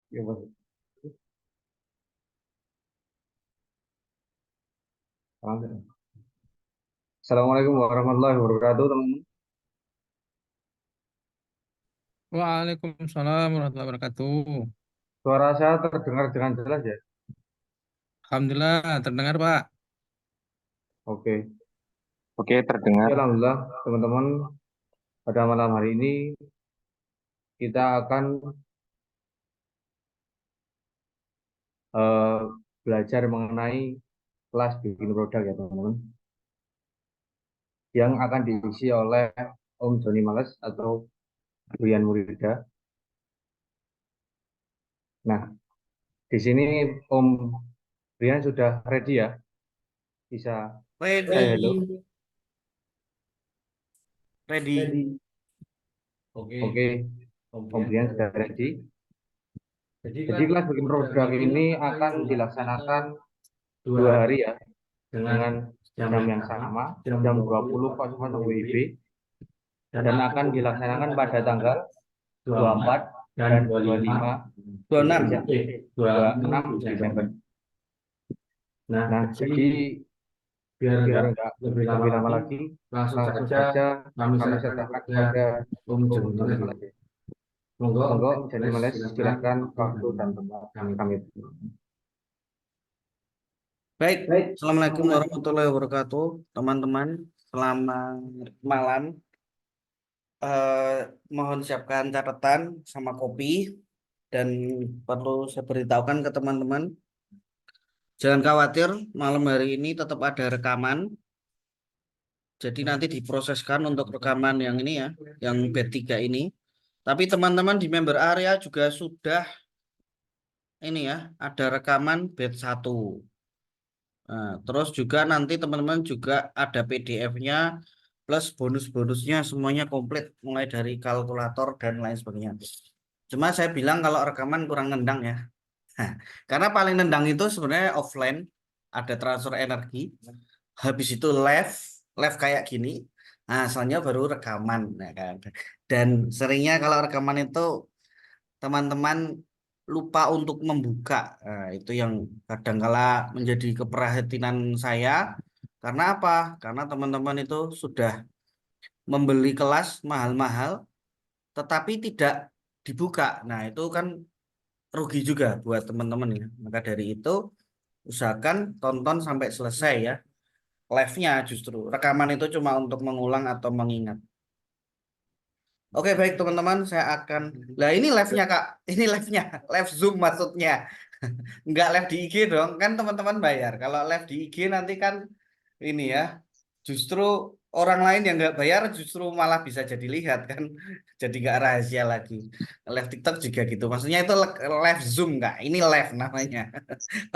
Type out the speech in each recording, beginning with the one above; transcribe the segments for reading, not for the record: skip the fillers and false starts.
Ya, Mas. Assalamualaikum warahmatullahi wabarakatuh, teman-teman. Waalaikumsalam warahmatullahi wabarakatuh. Suara saya terdengar dengan jelas ya? Alhamdulillah terdengar Pak. Oke. Oke, Oke, terdengar. alhamdulillah, teman-teman. Pada malam hari ini kita akan eh, belajar mengenai kelas bikin produk ya, teman-teman. Yang akan diisi oleh Om Joni Males atau Brian Murida. Nah, di sini Om Brian sudah ready ya? Bisa saya hello? Ready, ready. Ready. Oke, Oke, Om kemudian Brian sudah sudah ready. ready. Jadi Jadi kelas kelas bikin bikin produk produk ini ini akan akan dilaksanakan dilaksanakan dua dua hari hari ya, dengan dengan jam jam yang yang sama, sama, jam jam 20.00 20.00 WIB, WIB, dan dan akan akan dilaksanakan dilaksanakan pada pada tanggal tanggal 24 24 dan dan 25, 25 26,26 Desember. Desember. Nah, Nah, jadi jadi biar biar nggak nggak lebih lama lebih lama lagi, lagi, langsung langsung saja saja kami kami serahkan serahkan kepada kepada Om Om Joni Joni Males. Males. Monggo Om Monggo Joni Om Joni Males, Males, silakan silakan waktu dan waktu dan tempat tempat kami. kami. Baik, Baik, Assalamualaikum Assalamualaikum. warahmatullahi wabarakatuh, teman-teman. Selamat malam. Mohon siapkan catatan sama kopi dan perlu saya beritahukan ke teman-teman, jangan khawatir, malam hari ini tetap ada rekaman. Jadi nanti diproseskan untuk rekaman yang ini ya, yang bed 3 ini. Tapi teman-teman di member area juga sudah ini ya, ada rekaman bed 1. Nah, terus juga nanti teman-teman juga ada PDF-nya plus bonus-bonusnya semuanya komplit mulai dari kalkulator dan lain sebagainya. Cuma saya bilang kalau rekaman kurang nendang ya. Nah, karena paling nendang itu sebenarnya offline, ada transfer energi, habis itu live kayak gini. Nah, soalnya baru rekaman, ya kan. Dan seringnya kalau rekaman itu teman-teman lupa untuk membuka. Nah, itu yang kadangkala menjadi keprihatinan saya. Karena apa? Karena teman-teman itu sudah membeli kelas mahal-mahal, tetapi tidak dibuka. Nah, itu kan rugi juga buat teman-teman ya. Maka dari itu, usahakan tonton sampai selesai ya. Live-nya justru. Rekaman itu cuma untuk mengulang atau mengingat. Oke, baik teman-teman, saya akan. Lah ini live-nya Kak. Ini live-nya, live Zoom maksudnya. Nggak live di IG dong, kan teman-teman bayar. Kalau live di IG nanti kan ini ya, justru orang lain yang nggak bayar justru malah bisa jadi lihat kan. Jadi nggak rahasia lagi. Live TikTok juga gitu. Maksudnya itu live Zoom nggak? Ini live namanya.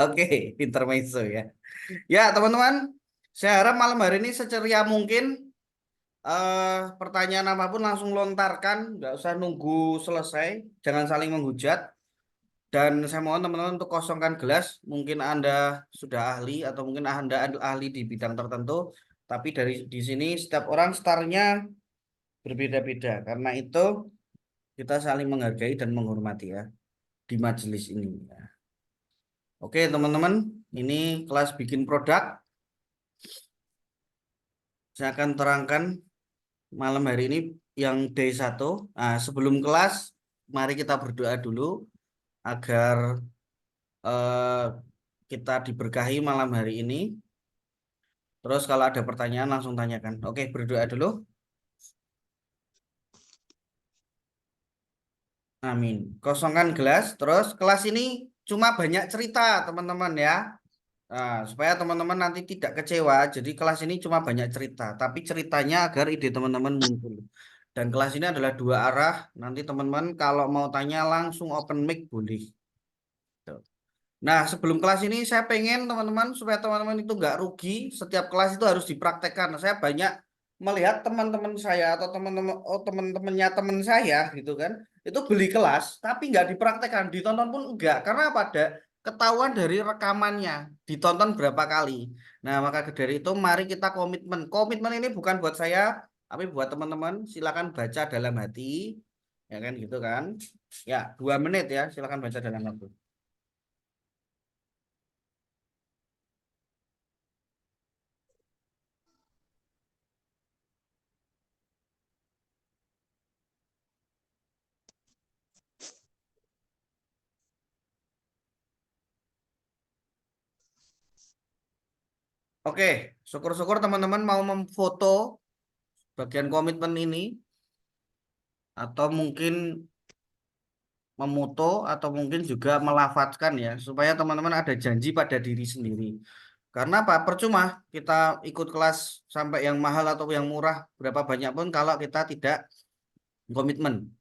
Oke, intermezzo ya. Ya teman-teman, saya harap malam hari ini seceria mungkin. Pertanyaan apapun langsung lontarkan, nggak usah nunggu selesai, jangan saling menghujat. Dan saya mohon teman-teman untuk kosongkan gelas. Mungkin Anda sudah ahli atau mungkin Anda ahli di bidang tertentu. Tapi dari di sini setiap orang startnya berbeda-beda. Karena itu kita saling menghargai dan menghormati ya di majelis ini. Ya. Oke teman-teman, ini kelas bikin produk. Saya akan terangkan malam hari ini yang day 1. Nah, sebelum kelas, mari kita berdoa dulu agar eh, kita diberkahi malam hari ini. Terus kalau ada pertanyaan langsung tanyakan. Oke, berdoa dulu. Amin. Kosongkan gelas. Terus kelas ini cuma banyak cerita, teman-teman ya. Nah, supaya teman-teman nanti tidak kecewa. Jadi kelas ini cuma banyak cerita, tapi ceritanya agar ide teman-teman muncul. Dan kelas ini adalah dua arah. Nanti teman-teman kalau mau tanya langsung open mic boleh. Tuh. Nah, sebelum kelas ini saya pengen teman-teman supaya teman-teman itu nggak rugi. Setiap kelas itu harus dipraktekkan. Saya banyak melihat teman-teman saya atau teman-teman teman-temannya teman saya gitu kan, itu beli kelas tapi nggak dipraktekkan, ditonton pun enggak. Karena apa? Ada ketahuan dari rekamannya, ditonton berapa kali. Nah, maka dari itu mari kita komitmen. Komitmen ini bukan buat saya, tapi buat teman-teman. Silakan baca dalam hati. Ya kan gitu kan. Ya, 2 menit ya, silakan baca dalam waktu. Oke, syukur-syukur teman-teman mau memfoto bagian komitmen ini atau mungkin memoto atau mungkin juga melafatkan ya supaya teman-teman ada janji pada diri sendiri. Karena apa? Percuma kita ikut kelas sampai yang mahal atau yang murah berapa banyak pun kalau kita tidak komitmen.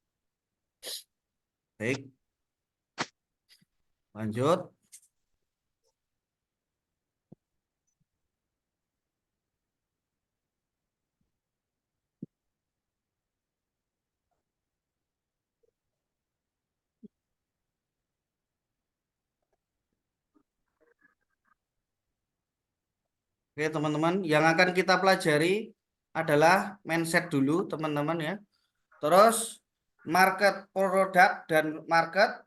Baik, lanjut. Oke, teman-teman, yang akan kita pelajari adalah mindset dulu, teman-teman ya. Terus market produk dan market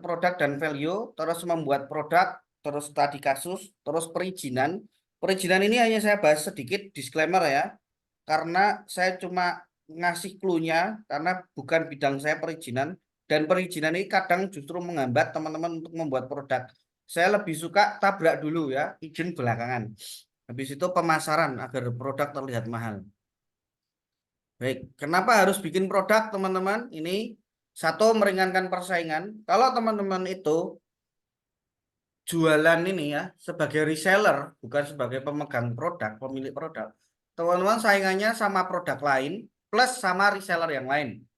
produk dan value, terus membuat produk, terus tadi kasus, terus perizinan. Perizinan ini hanya saya bahas sedikit disclaimer ya, karena saya cuma ngasih clue-nya karena bukan bidang saya perizinan dan perizinan ini kadang justru menghambat teman-teman untuk membuat produk. Saya lebih suka tabrak dulu ya, izin belakangan. Habis itu pemasaran agar produk terlihat mahal. Baik, kenapa harus bikin produk teman-teman? Ini satu meringankan persaingan. Kalau teman-teman itu jualan ini ya sebagai reseller, bukan sebagai pemegang produk, pemilik produk. Teman-teman saingannya sama produk lain plus sama reseller yang lain.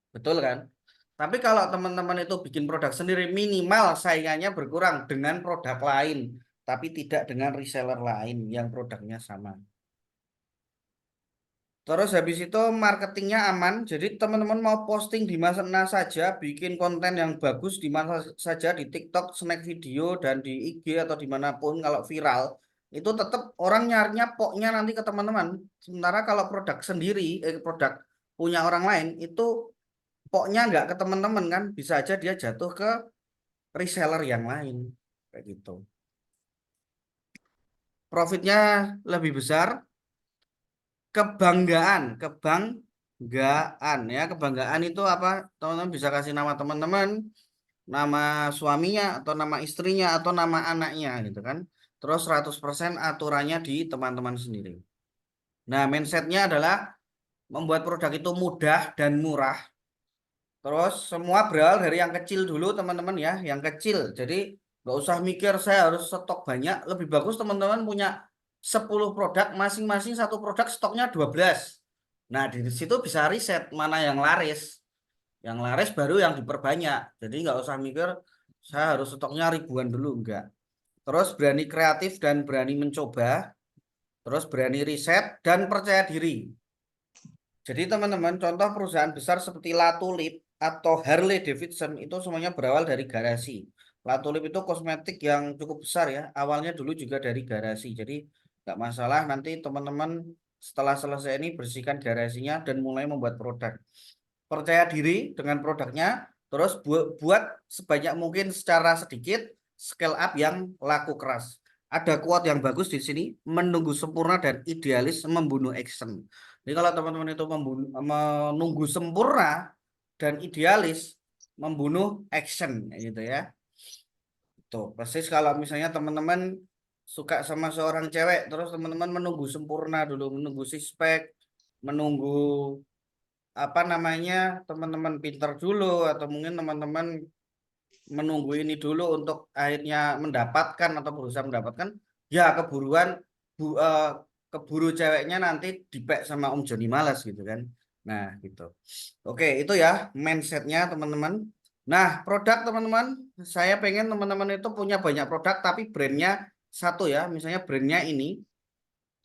Betul kan? Tapi kalau teman-teman itu bikin produk sendiri minimal saingannya berkurang dengan produk lain, tapi tidak dengan reseller lain yang produknya sama. Terus habis itu marketingnya aman, jadi teman-teman mau posting di mana saja, bikin konten yang bagus di mana saja di TikTok, snack video dan di IG atau dimanapun kalau viral, itu tetap orang nyarinya poknya nanti ke teman-teman. Sementara kalau produk sendiri, produk punya orang lain itu poknya nggak ke teman-teman kan, bisa aja dia jatuh ke reseller yang lain, kayak gitu. Profitnya lebih besar, kebanggaan ya, kebanggaan itu apa, teman-teman bisa kasih nama teman-teman, nama suaminya atau nama istrinya atau nama anaknya gitu kan. Terus 100% aturannya di teman-teman sendiri. Nah, mindsetnya adalah membuat produk itu mudah dan murah. Terus semua berawal dari yang kecil dulu teman-teman ya, yang kecil. Jadi nggak usah mikir saya harus stok banyak. Lebih bagus teman-teman punya 10 produk, masing-masing satu produk stoknya 12. Nah, di situ bisa riset mana yang laris. Yang laris baru yang diperbanyak. Jadi nggak usah mikir saya harus stoknya ribuan dulu, enggak. Terus berani kreatif dan berani mencoba. Terus berani riset dan percaya diri. Jadi teman-teman, contoh perusahaan besar seperti La Tulip atau Harley Davidson itu semuanya berawal dari garasi. La Tulip itu kosmetik yang cukup besar ya. Awalnya dulu juga dari garasi. Jadi nggak masalah nanti teman-teman setelah selesai ini bersihkan garasinya dan mulai membuat produk. Percaya diri dengan produknya, terus buat sebanyak mungkin secara sedikit, scale up yang laku keras. Ada quote yang bagus di sini, menunggu sempurna dan idealis membunuh action. Jadi kalau teman-teman itu menunggu sempurna dan idealis membunuh action gitu ya. Tuh, persis kalau misalnya teman-teman suka sama seorang cewek, terus teman-teman menunggu sempurna dulu, menunggu sispek, menunggu apa namanya, teman-teman pinter dulu atau mungkin teman-teman menunggu ini dulu untuk akhirnya mendapatkan atau berusaha mendapatkan, ya keburuan keburu ceweknya nanti dipek sama Om Joni Malas gitu kan. Nah gitu. Oke, itu ya mindsetnya teman-teman. Nah, produk teman-teman, saya pengen teman-teman itu punya banyak produk tapi brandnya satu ya, misalnya brandnya ini,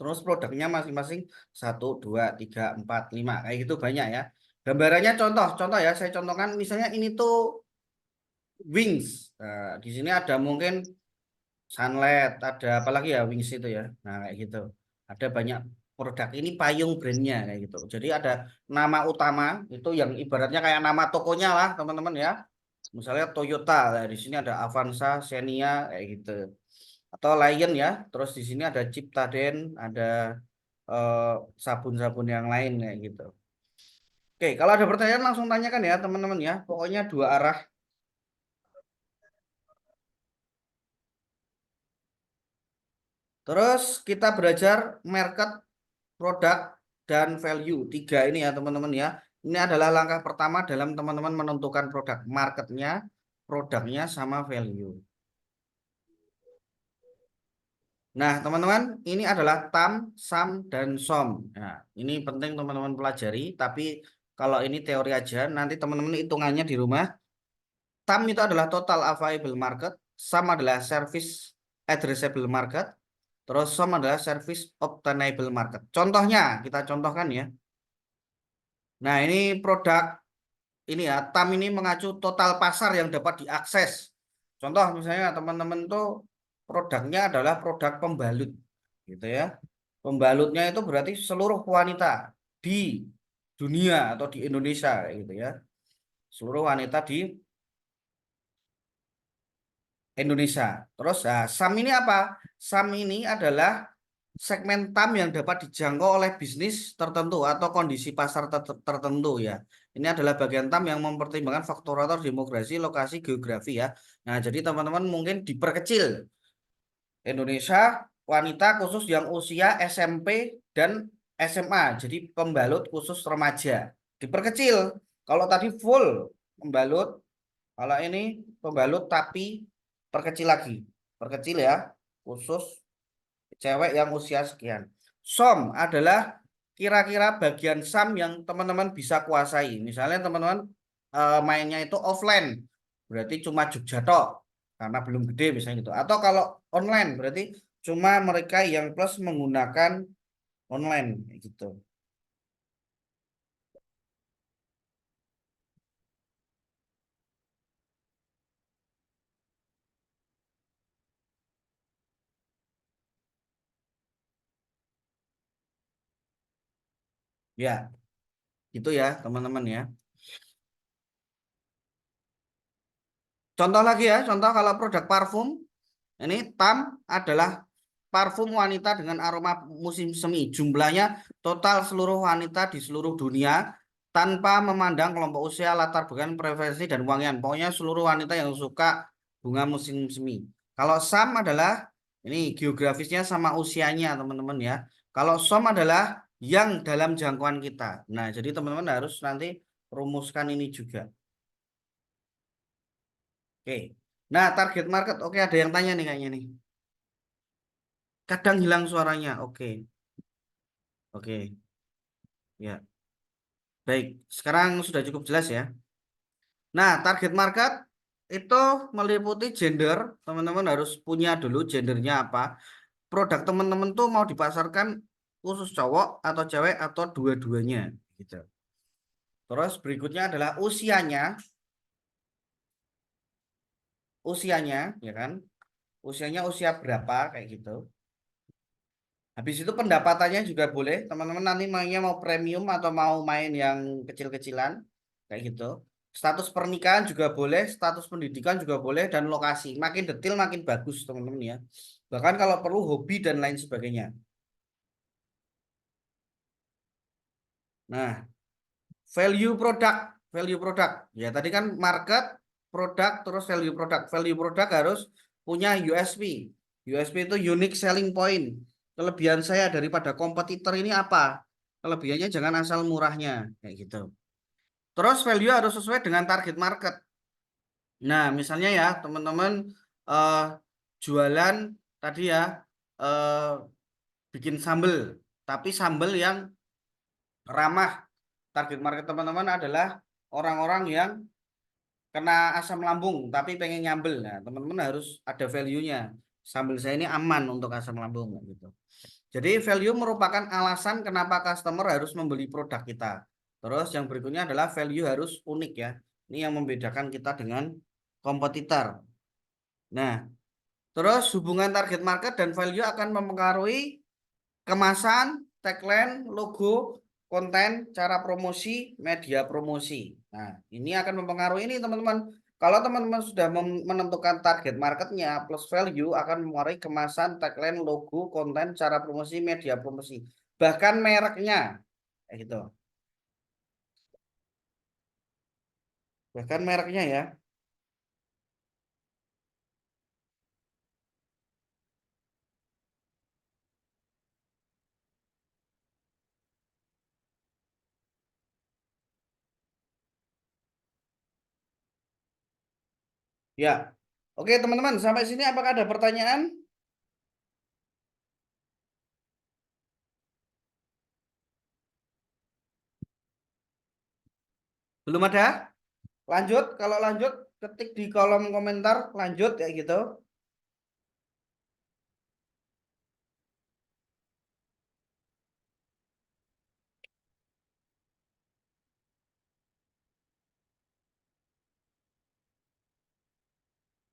terus produknya masing-masing 1, 2, 3, 4, 5 kayak gitu banyak ya. Gambarannya contoh ya, saya contohkan misalnya ini tuh Wings. Nah, di sini ada mungkin Sunlight, ada apalagi ya Wings itu ya. Nah, kayak gitu. Ada banyak produk ini payung brandnya kayak gitu. Jadi ada nama utama itu yang ibaratnya kayak nama tokonya lah teman-teman ya. Misalnya Toyota, nah, di sini ada Avanza, Xenia kayak gitu. Atau Lion ya. Terus di sini ada Ciptaden, ada eh, sabun-sabun yang lain kayak gitu. Oke, kalau ada pertanyaan langsung tanyakan ya teman-teman ya. Pokoknya dua arah. Terus kita belajar market, produk, dan value. Tiga ini ya teman-teman ya. Ini adalah langkah pertama dalam teman-teman menentukan produk. Marketnya, produknya, sama value. Nah teman-teman, ini adalah TAM, SAM, dan SOM. Nah, ini penting teman-teman pelajari. Tapi kalau ini teori aja, nanti teman-teman hitungannya di rumah. TAM itu adalah total available market, SAM adalah service addressable market, terus SOM adalah service obtainable market. Contohnya, kita contohkan ya. Nah, ini produk ini ya, TAM ini mengacu total pasar yang dapat diakses. Contoh misalnya teman-teman tuh produknya adalah produk pembalut gitu ya. Pembalutnya itu berarti seluruh wanita di dunia atau di Indonesia gitu ya. Seluruh wanita di Indonesia. Terus SAM ini apa? SAM ini adalah segmen TAM yang dapat dijangkau oleh bisnis tertentu atau kondisi pasar tertentu ya. Ini adalah bagian TAM yang mempertimbangkan faktor demografi, lokasi, geografi ya. Nah, jadi teman-teman mungkin diperkecil Indonesia wanita khusus yang usia SMP dan SMA. Jadi pembalut khusus remaja. Diperkecil. Kalau tadi full pembalut, kalau ini pembalut tapi perkecil lagi. Perkecil ya, khusus cewek yang usia sekian. SOM adalah kira-kira bagian SAM yang teman-teman bisa kuasai. Misalnya teman-teman mainnya itu offline, berarti cuma Jogja tok, karena belum gede misalnya gitu. Atau kalau online, berarti cuma mereka yang plus menggunakan online gitu. Ya, itu ya teman-teman ya. Contoh lagi ya, contoh kalau produk parfum, ini TAM adalah parfum wanita dengan aroma musim semi. Jumlahnya total seluruh wanita di seluruh dunia tanpa memandang kelompok usia, latar belakang, preferensi, dan wangian. Pokoknya seluruh wanita yang suka bunga musim semi. Kalau SAM adalah ini geografisnya sama usianya teman-teman ya. Kalau SOM adalah yang dalam jangkauan kita. Nah, jadi teman-teman harus nanti rumuskan ini juga. Oke. Nah, target market. Oke, ada yang tanya nih kayaknya nih. Kadang hilang suaranya. Oke. Oke. Ya. Baik. Sekarang sudah cukup jelas ya. Nah, target market itu meliputi gender. Teman-teman harus punya dulu gendernya apa. Produk teman-teman tuh mau dipasarkan khusus cowok atau cewek atau dua-duanya gitu. Terus berikutnya adalah usianya, usianya ya kan? Usianya usia berapa kayak gitu. Habis itu pendapatannya juga boleh. Teman-teman nanti mainnya mau premium atau mau main yang kecil-kecilan kayak gitu. Status pernikahan juga boleh, status pendidikan juga boleh, dan lokasi. Makin detail makin bagus teman-teman ya. Bahkan kalau perlu hobi dan lain sebagainya. Nah, value produk, value produk. Ya tadi kan market, produk, terus value produk. Value produk harus punya USP. USP itu unique selling point. Kelebihan saya daripada kompetitor ini apa? Kelebihannya jangan asal murahnya kayak gitu. Terus value harus sesuai dengan target market. Nah, misalnya ya teman-teman eh, jualan tadi ya eh, bikin sambel, tapi sambel yang ramah. Target market teman-teman adalah orang-orang yang kena asam lambung tapi pengen nyambel. Nah, teman-teman harus ada value-nya. Sambel saya ini aman untuk asam lambung gitu. Jadi value merupakan alasan kenapa customer harus membeli produk kita. Terus yang berikutnya adalah value harus unik ya. Ini yang membedakan kita dengan kompetitor. Nah, terus hubungan target market dan value akan mempengaruhi kemasan, tagline, logo, konten, cara promosi, media promosi. Nah, ini akan mempengaruhi ini teman-teman. Kalau teman-teman sudah menentukan target marketnya plus value akan mempengaruhi kemasan, tagline, logo, konten, cara promosi, media promosi. Bahkan mereknya. Kayak gitu. Bahkan mereknya ya. Ya. Oke, teman-teman, sampai sini apakah ada pertanyaan? Belum ada? Lanjut, kalau lanjut ketik di kolom komentar lanjut ya gitu.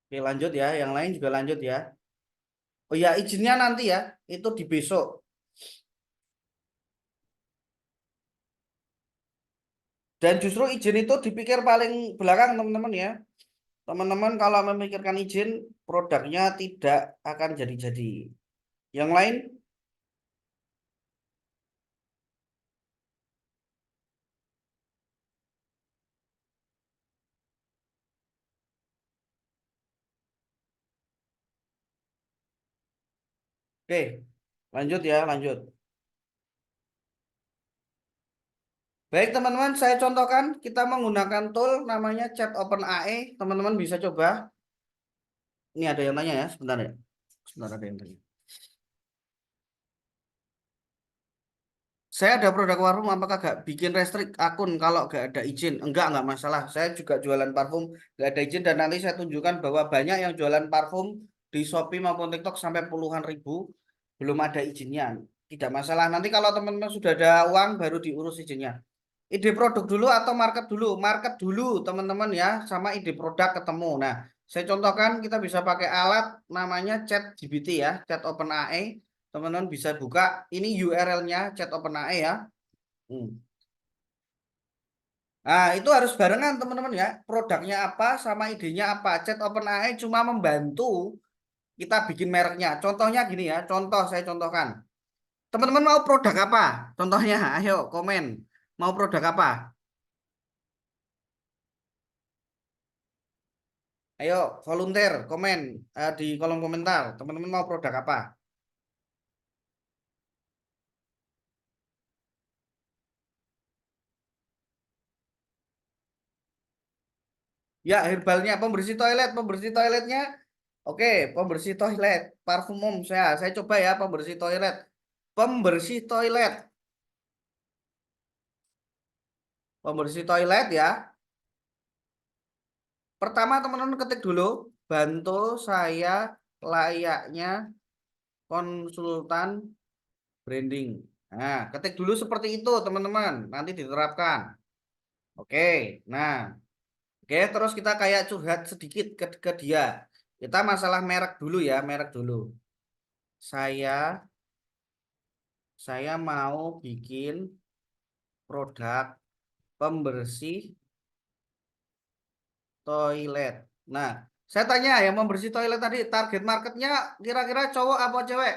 Oke, lanjut ya, yang lain juga lanjut ya. Oh ya, izinnya nanti ya, itu di besok. Dan justru izin itu dipikir paling belakang teman-teman ya. Teman-teman kalau memikirkan izin, produknya tidak akan jadi-jadi. Yang lain, oke, lanjut ya, lanjut. Baik teman-teman, saya contohkan kita menggunakan tool namanya Chat OpenAI. Teman-teman bisa coba. Ini ada yang tanya ya, sebentar ya. Sebentar ada yang tanya. Saya ada produk parfum, apakah gak bikin restrik akun kalau gak ada izin? Enggak masalah. Saya juga jualan parfum, gak ada izin dan nanti saya tunjukkan bahwa banyak yang jualan parfum di Shopee maupun TikTok sampai puluhan ribu belum ada izinnya. Tidak masalah. Nanti kalau teman-teman sudah ada uang baru diurus izinnya. Ide produk dulu atau market dulu? Market dulu teman-teman ya, sama ide produk ketemu. Nah, saya contohkan kita bisa pakai alat namanya Chat GPT ya, Chat OpenAI. Teman-teman bisa buka, ini URL-nya Chat OpenAI ya. Hmm. Nah, itu harus barengan teman-teman ya. Produknya apa sama idenya apa. Chat OpenAI cuma membantu kita bikin mereknya. Contohnya gini ya, contoh saya contohkan. Teman-teman mau produk apa? Contohnya, ayo komen. Mau produk apa? Ayo, volunteer, komen di kolom komentar. Teman-teman mau produk apa? Ya, herbalnya pembersih toilet, pembersih toiletnya. Oke, pembersih toilet, parfum om saya coba ya pembersih toilet. Pembersih toilet, pembersih toilet ya. Pertama teman-teman ketik dulu, bantu saya layaknya konsultan branding. Nah, ketik dulu seperti itu teman-teman, nanti diterapkan. Oke, nah. Oke, terus kita kayak curhat sedikit ke dia. Kita masalah merek dulu ya, merek dulu. Saya saya mau bikin produk pembersih toilet. Nah, saya tanya yang membersih toilet tadi target marketnya kira-kira cowok apa cewek?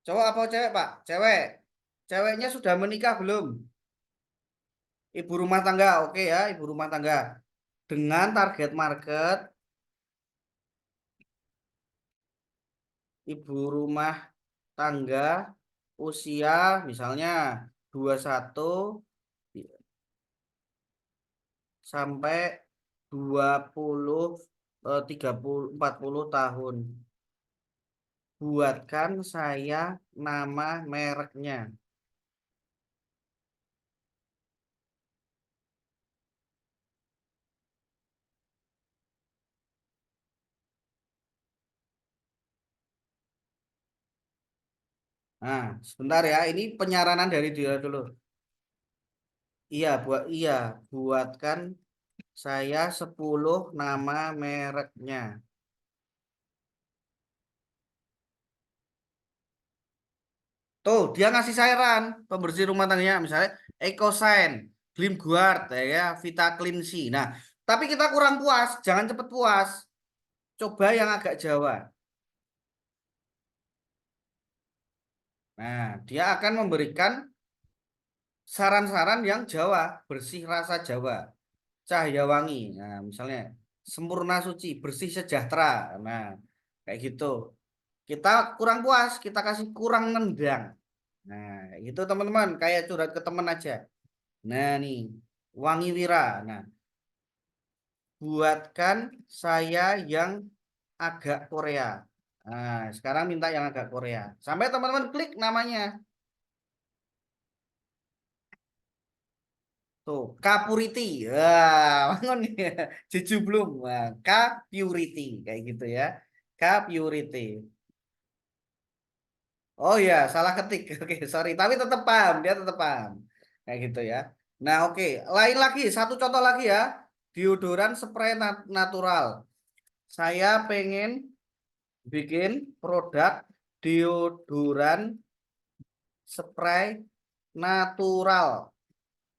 Cowok apa cewek, Pak? Cewek. Ceweknya sudah menikah belum? Ibu rumah tangga, oke ya, ibu rumah tangga. Dengan target market ibu rumah tangga usia misalnya 21 sampai 20 30 40 tahun. Buatkan saya nama mereknya. Nah, sebentar ya, ini penyaranan dari dia dulu. Iya, buatkan saya 10 nama mereknya. Tuh, dia ngasih saran pembersih rumah tangganya misalnya EcoSign, Glim Guard, ya, Vita Cleansy. Nah, tapi kita kurang puas, jangan cepet puas. Coba yang agak Jawa. Nah, dia akan memberikan saran-saran yang Jawa, bersih rasa Jawa, cahaya wangi. Nah, misalnya sempurna suci, bersih sejahtera. Nah, kayak gitu. Kita kurang puas, kita kasih kurang nendang. Nah, kayak gitu teman-teman, kayak curhat ke teman aja. Nah, nih, wangi wira. Nah, buatkan saya yang agak Korea. Nah, sekarang minta yang agak Korea. Sampai teman-teman klik namanya. Tuh, K-Purity. Wah, bangun ya. Jeju belum. Wah, K-Purity. Kayak gitu ya. K-Purity. Oh ya, salah ketik. Oke, sorry. Tapi tetap paham. Dia tetap paham. Kayak gitu ya. Nah, oke. Lain lagi. Satu contoh lagi ya. Deodoran spray natural. Saya pengen bikin produk deodoran spray natural.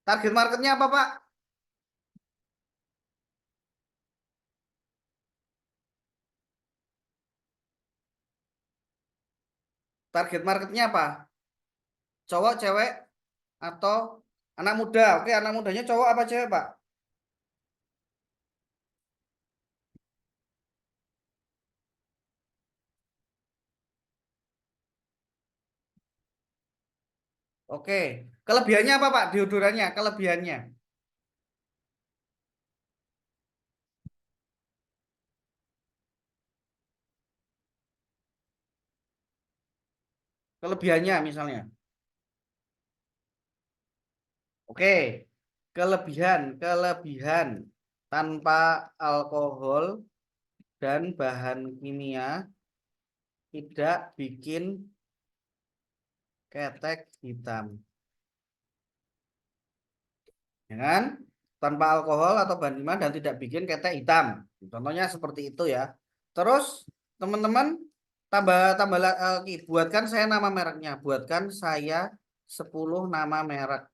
Target marketnya apa, Pak? Target marketnya apa? Cowok, cewek, atau anak muda? Oke, anak mudanya cowok apa cewek, Pak? Oke. Kelebihannya apa, Pak? Deodorannya, kelebihannya. Kelebihannya misalnya. Oke. Kelebihan tanpa alkohol dan bahan kimia tidak bikin ketek hitam. Ya kan? Tanpa alkohol atau bahan kimia dan tidak bikin ketek hitam. Contohnya seperti itu ya. Terus teman-teman tambah tambah buatkan saya nama mereknya. Buatkan saya 10 nama merek.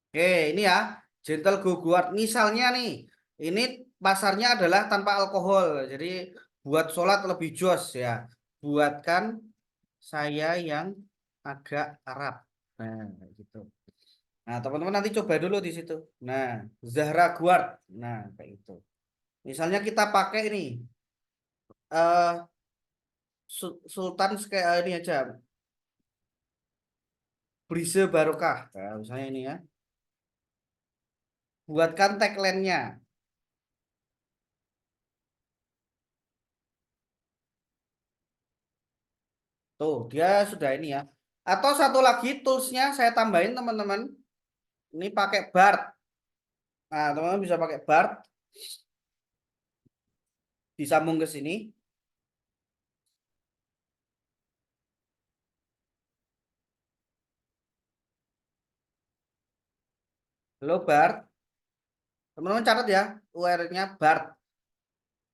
Oke, ini ya. Gentle Go Guard. Misalnya nih, ini pasarnya adalah tanpa alkohol. Jadi buat sholat lebih jos ya. Buatkan saya yang agak Arab. Nah, kayak gitu. Nah, teman-teman nanti coba dulu di situ. Nah, Zahra Guard. Nah, kayak gitu. Misalnya kita pakai ini eh Sultan kayak ini aja, Brise Barokah. Nah, misalnya ini ya. Buatkan tagline-nya. Tuh, dia sudah ini ya. Atau satu lagi toolsnya saya tambahin teman-teman. Ini pakai Bart. Nah, teman-teman bisa pakai Bart. Disambung ke sini. Halo Bart. Teman-teman catat ya. URL-nya Bart.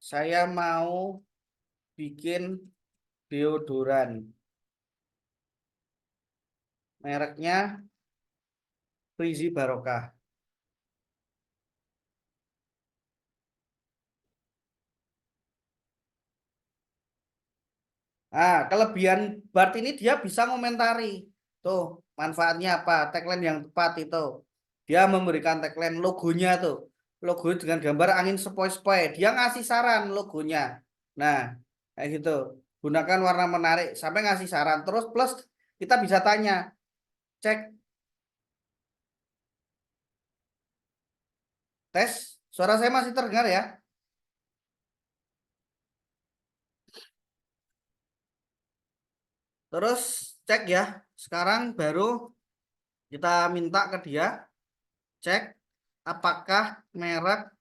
Saya mau bikin deodoran. Mereknya Frizi Barokah. Nah, kelebihan Bart ini dia bisa ngomentari. Tuh, manfaatnya apa? Tagline yang tepat itu. Dia memberikan tagline logonya tuh. Logo dengan gambar angin sepoi-sepoi. Dia ngasih saran logonya. Nah, kayak gitu. Gunakan warna menarik sampai ngasih saran. Terus plus kita bisa tanya, cek tes. Suara saya masih terdengar ya? Terus cek ya. Sekarang baru kita minta ke dia cek apakah merek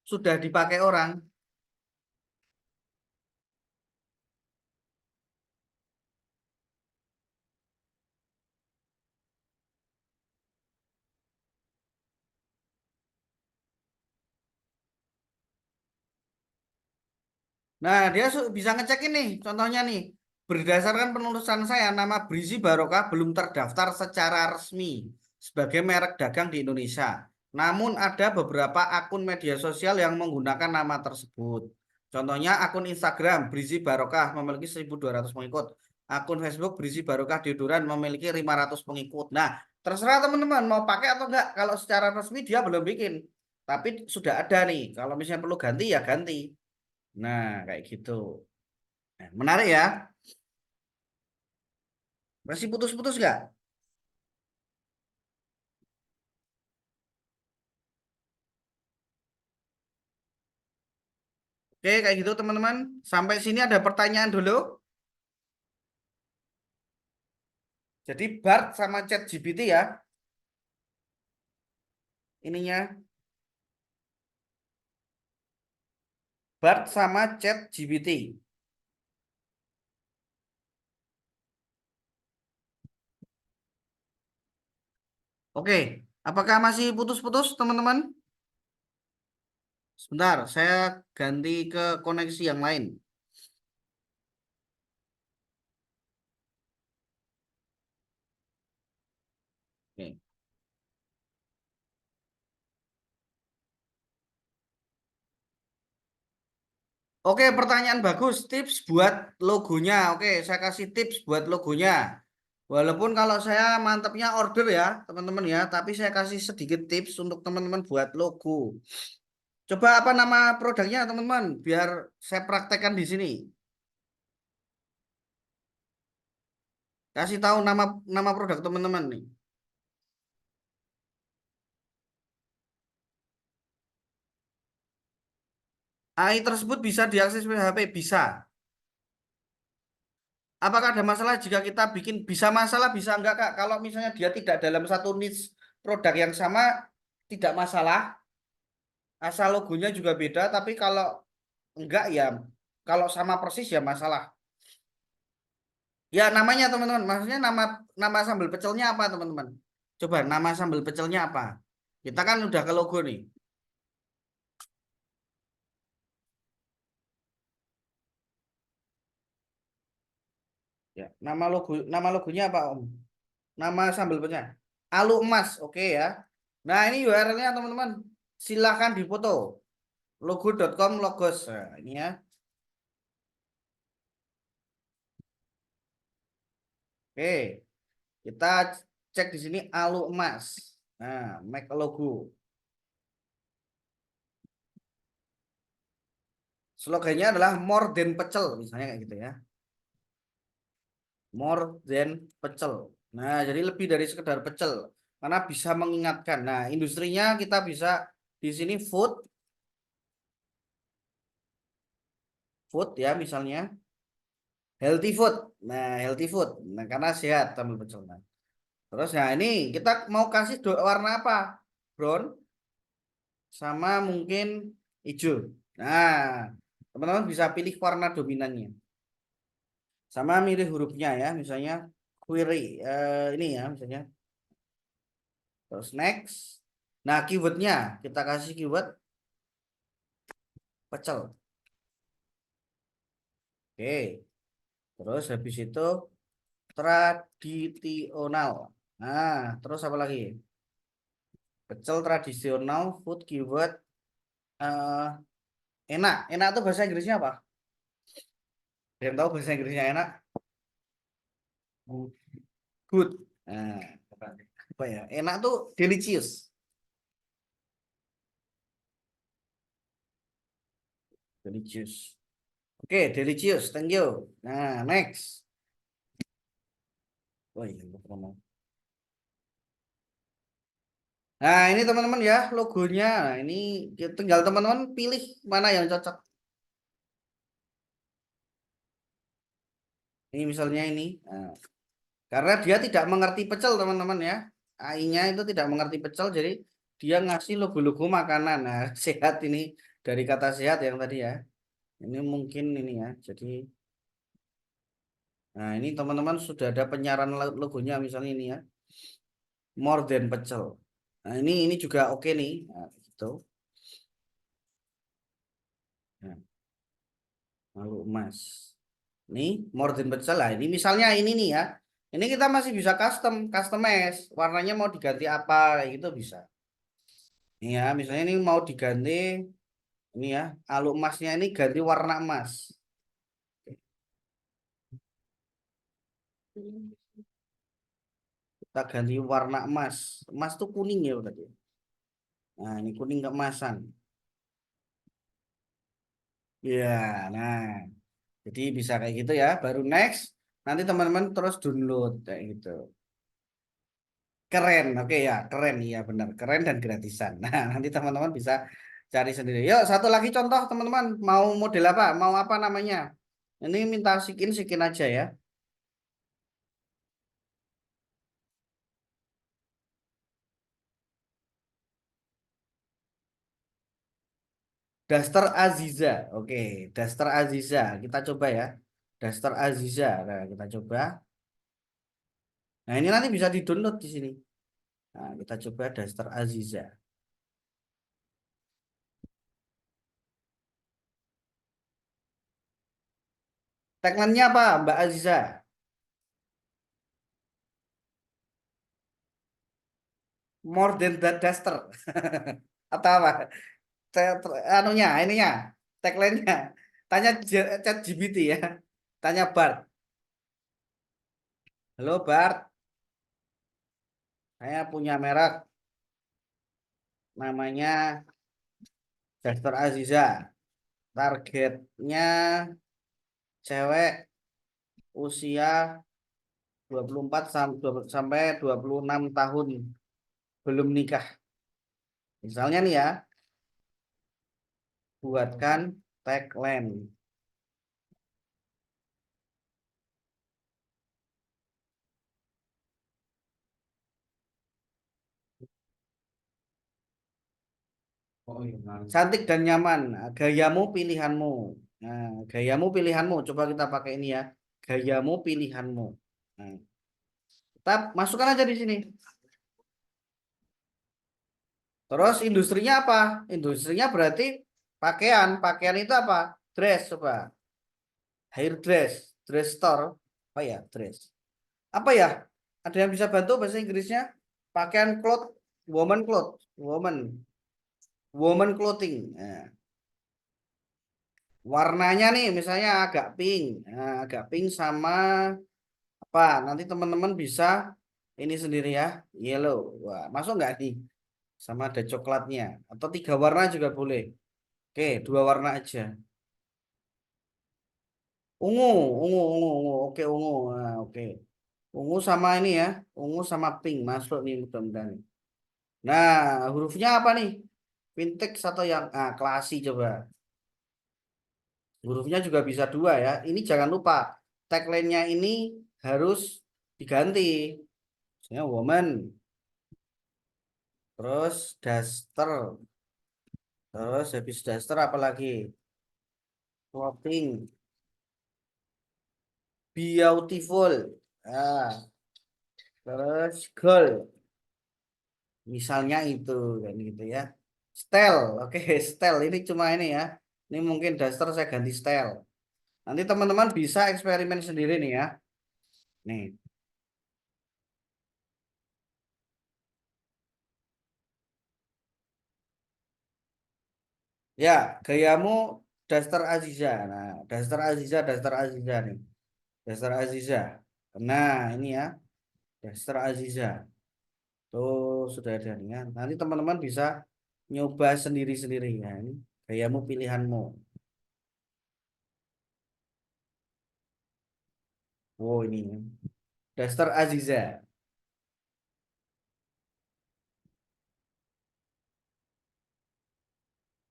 sudah dipakai orang. Nah, dia bisa ngecek ini. Contohnya nih, berdasarkan penulisan saya, nama Brizi Barokah belum terdaftar secara resmi sebagai merek dagang di Indonesia. Namun ada beberapa akun media sosial yang menggunakan nama tersebut. Contohnya akun Instagram Brizi Barokah memiliki 1.200 pengikut. Akun Facebook Brizi Barokah Deodoran memiliki 500 pengikut. Nah, terserah teman-teman mau pakai atau enggak. Kalau secara resmi dia belum bikin. Tapi sudah ada nih. Kalau misalnya perlu ganti ya ganti. Nah, kayak gitu. Nah, menarik ya. Masih putus-putus nggak? Oke, kayak gitu teman-teman. Sampai sini ada pertanyaan dulu. Jadi Bard sama ChatGPT ya. Ininya Bard sama ChatGPT. Oke, apakah masih putus-putus teman-teman? Sebentar, saya ganti ke koneksi yang lain. Oke. Oke, pertanyaan bagus. Tips buat logonya. Oke, saya kasih tips buat logonya. Walaupun kalau saya mantepnya order ya, teman-teman ya, tapi saya kasih sedikit tips untuk teman-teman buat logo. Coba apa nama produknya, teman-teman? Biar saya praktekkan di sini. Kasih tahu nama nama produk teman-teman nih. AI tersebut bisa diakses PHP, bisa. Apakah ada masalah jika kita bikin bisa masalah bisa enggak Kak? Kalau misalnya dia tidak dalam satu niche produk yang sama tidak masalah. Asal logonya juga beda, tapi kalau enggak ya kalau sama persis ya masalah. Ya namanya teman-teman, maksudnya nama nama sambal pecelnya apa teman-teman? Coba nama sambal pecelnya apa? Kita kan udah ke logo nih. Ya, nama logonya apa Om? Nama sambal pecelnya. Alu emas, oke ya. Nah, ini URL-nya teman-teman. Silahkan dipoto. Logo.com logos. Nah, ini ya. Oke, kita cek di sini alu emas. Nah, make a logo. Slogannya adalah more than pecel, misalnya kayak gitu ya. More than pecel. Nah, jadi lebih dari sekedar pecel. Karena bisa mengingatkan. Nah, industrinya kita bisa di sini food ya misalnya. Healthy food. Nah, healthy food. Nah, karena sehat sambal pecel. Nah, terus nah ini kita mau kasih warna apa? Brown sama mungkin hijau. Nah, teman-teman bisa pilih warna dominannya. Sama milih hurufnya ya, misalnya query ini ya misalnya. Terus next. Nah, keywordnya kita kasih keyword pecel. Oke. Terus habis itu tradisional. Nah, terus apa lagi? Pecel tradisional food keyword eh, enak. Enak tuh bahasa Inggrisnya apa? Ada yang tahu bahasa Inggrisnya enak? Good. Nah, apa ya? Enak tuh delicious. Delicious. Oke, delicious. Thank you. Nah, next. Oh iya, lupa ngomong. Nah, ini teman-teman ya logonya. Nah, ini tinggal teman-teman pilih mana yang cocok. Ini misalnya ini. Nah, karena dia tidak mengerti pecel, teman-teman ya. AI-nya itu tidak mengerti pecel, jadi dia ngasih logo-logo makanan. Nah, sehat ini dari kata sehat yang tadi ya. Ini mungkin ini ya. Jadi, nah ini teman-teman sudah ada penyiaran logonya misalnya ini ya. More than pecel. Nah, ini juga oke nih. Nah, gitu. Nah, Lalu emas. Ini more than bezel lah. Ini misalnya ini nih ya. Ini kita masih bisa customize. Warnanya mau diganti apa kayak gitu bisa. Ini ya, misalnya ini mau diganti ini ya, alu emasnya ini ganti warna emas. Kita ganti warna emas. Emas tuh kuning ya berarti. Nah, ini kuning keemasan. Ya, nah. Jadi bisa kayak gitu ya. Baru next, nanti teman-teman terus download kayak gitu. Keren, oke ya, keren iya benar, keren dan gratisan. Nah, nanti teman-teman bisa cari sendiri. Yuk, satu lagi contoh teman-teman, mau model apa? Mau apa namanya? Ini minta sikin aja ya. Daster Aziza. Oke, Daster Aziza. Kita coba ya. Daster Aziza. Nah, kita coba. Nah, ini nanti bisa di-download di sini. Nah, kita coba Daster Aziza. Tagline-nya apa, Mbak Aziza? More than that duster. Atau apa? Anunya, ininya, tagline-nya. Tanya chat GPT ya. Tanya Bart. Halo Bart, saya punya merek namanya Daster Aziza. Targetnya cewek usia 24 sampai 26 tahun belum nikah. Misalnya nih ya, buatkan tagline. Oh, iya. Cantik dan nyaman. Gayamu pilihanmu. Nah, gayamu pilihanmu. Coba kita pakai ini ya. Gayamu pilihanmu. Nah, kita masukkan aja di sini. Terus industrinya apa? Industrinya berarti pakaian. Pakaian itu apa? Dress coba. Hair dress. Dress store. Apa ya? Dress. Apa ya? Ada yang bisa bantu bahasa Inggrisnya? Pakaian cloth. Woman cloth. Woman. Woman clothing. Nah, warnanya nih misalnya agak pink. Nah, agak pink sama apa? Nanti teman-teman bisa ini sendiri ya. Yellow. Wah, masuk nggak nih? Sama ada coklatnya. Atau 3 warna juga boleh. Oke, 2 warna aja. Ungu, ungu. Oke, ungu. Nah, oke. Ungu sama ini ya. Ungu sama pink masuk nih mudah-mudahan. Nah, hurufnya apa nih? Vintage atau yang klasi coba. Hurufnya juga bisa 2 ya. Ini jangan lupa tagline-nya ini harus diganti. Misalnya woman, terus duster, terus habis duster apa lagi? Clothing, beautiful. Ah, terus girl. Misalnya itu kan gitu ya. Style, oke, style ini cuma ini ya. Ini mungkin duster saya ganti style. Nanti teman-teman bisa eksperimen sendiri nih ya. Nih, ya gayamu Daster Aziza. Nah, Daster Aziza nih. Daster Aziza. Nah, ini ya, Daster Aziza. Tuh sudah ada nih ya. Nanti teman-teman bisa nyoba sendiri-sendiri ya. Ini gayamu pilihanmu. Oh ini ya. Daster Aziza.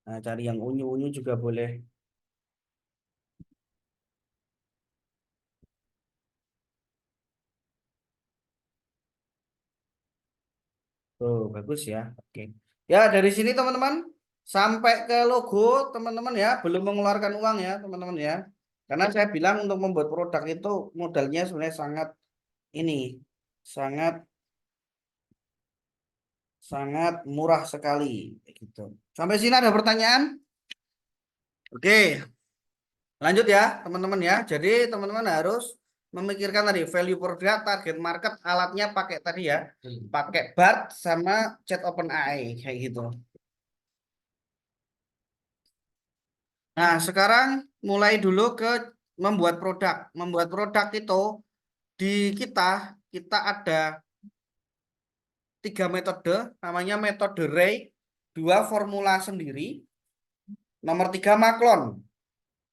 Nah, cari yang unyu-unyu juga boleh. Tuh bagus ya. Oke. Ya dari sini teman-teman sampai ke logo teman-teman ya belum mengeluarkan uang ya teman-teman ya. Karena saya bilang untuk membuat produk itu modalnya sebenarnya sangat ini sangat sangat murah sekali gitu. Sampai sini ada pertanyaan? Oke. Lanjut ya, teman-teman ya. Jadi teman-teman harus memikirkan tadi value produk, target market, alatnya pakai tadi ya. Pakai BART sama chat OpenAI kayak gitu. Nah, sekarang mulai dulu ke membuat produk. Membuat produk itu di kita kita ada 3 metode, namanya metode Ray, 2 formula sendiri, nomor 3 maklon.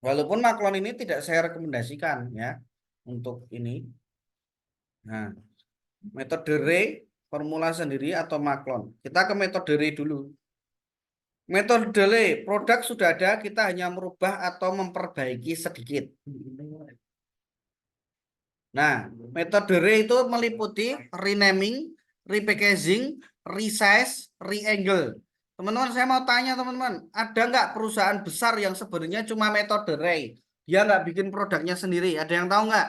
Walaupun maklon ini tidak saya rekomendasikan ya untuk ini. Nah, metode Ray, formula sendiri atau maklon. Kita ke metode Ray dulu. Metode Ray, produk sudah ada, kita hanya merubah atau memperbaiki sedikit. Nah, metode Ray itu meliputi renaming, repackaging, resize, re-angle. Teman-teman, saya mau tanya teman-teman, ada nggak perusahaan besar yang sebenarnya cuma metode Ray? Dia nggak bikin produknya sendiri. Ada yang tahu nggak?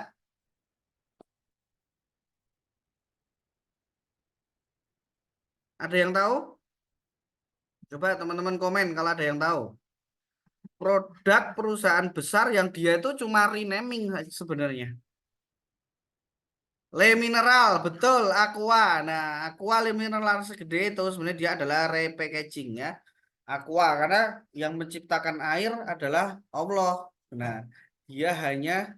Ada yang tahu? Coba teman-teman komen kalau ada yang tahu. Produk perusahaan besar yang dia itu cuma renaming sebenarnya. Le Mineral, betul, Aqua. Nah, Aqua Le Mineral segede itu sebenarnya dia adalah repackaging ya. Aqua karena yang menciptakan air adalah Allah. Nah, dia hanya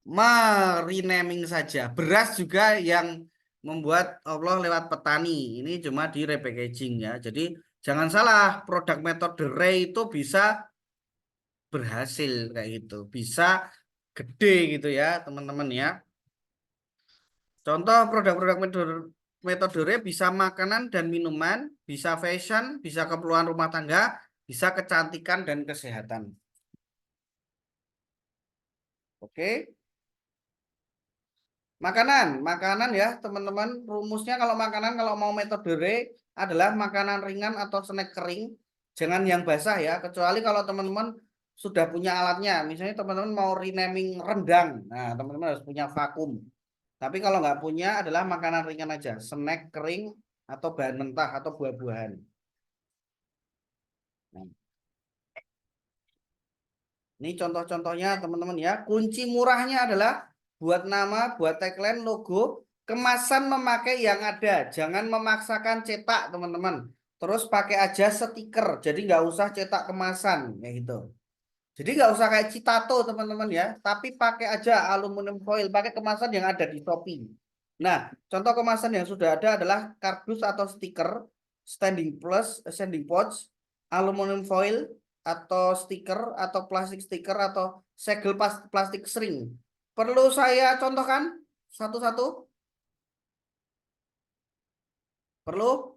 merenaming saja. Beras juga yang membuat Allah lewat petani. Ini cuma di repackaging ya. Jadi jangan salah, produk metode Ray itu bisa berhasil kayak gitu. Bisa gede gitu ya, teman-teman ya. Contoh produk-produk metode bisa makanan dan minuman, bisa fashion, bisa keperluan rumah tangga, bisa kecantikan dan kesehatan. Oke. Makanan ya teman-teman. Rumusnya kalau makanan kalau mau metode adalah makanan ringan atau snack kering. Jangan yang basah ya, kecuali kalau teman-teman sudah punya alatnya. Misalnya teman-teman mau renaming rendang. Nah, teman-teman harus punya vakum. Tapi kalau nggak punya adalah makanan ringan aja, snack kering atau bahan mentah atau buah-buahan. Nah, ini contoh-contohnya teman-teman ya. Kunci murahnya adalah buat nama, buat tagline, logo, kemasan memakai yang ada. Jangan memaksakan cetak teman-teman. Terus pakai aja stiker. Jadi nggak usah cetak kemasan ya gitu. Jadi nggak usah kayak Citato teman-teman ya. Tapi pakai aja aluminium foil. Pakai kemasan yang ada di Shopee. Nah, contoh kemasan yang sudah ada adalah kardus atau stiker, standing pouch, aluminium foil, atau stiker, atau plastik stiker, atau segel plastik sering. Perlu saya contohkan satu-satu? Perlu?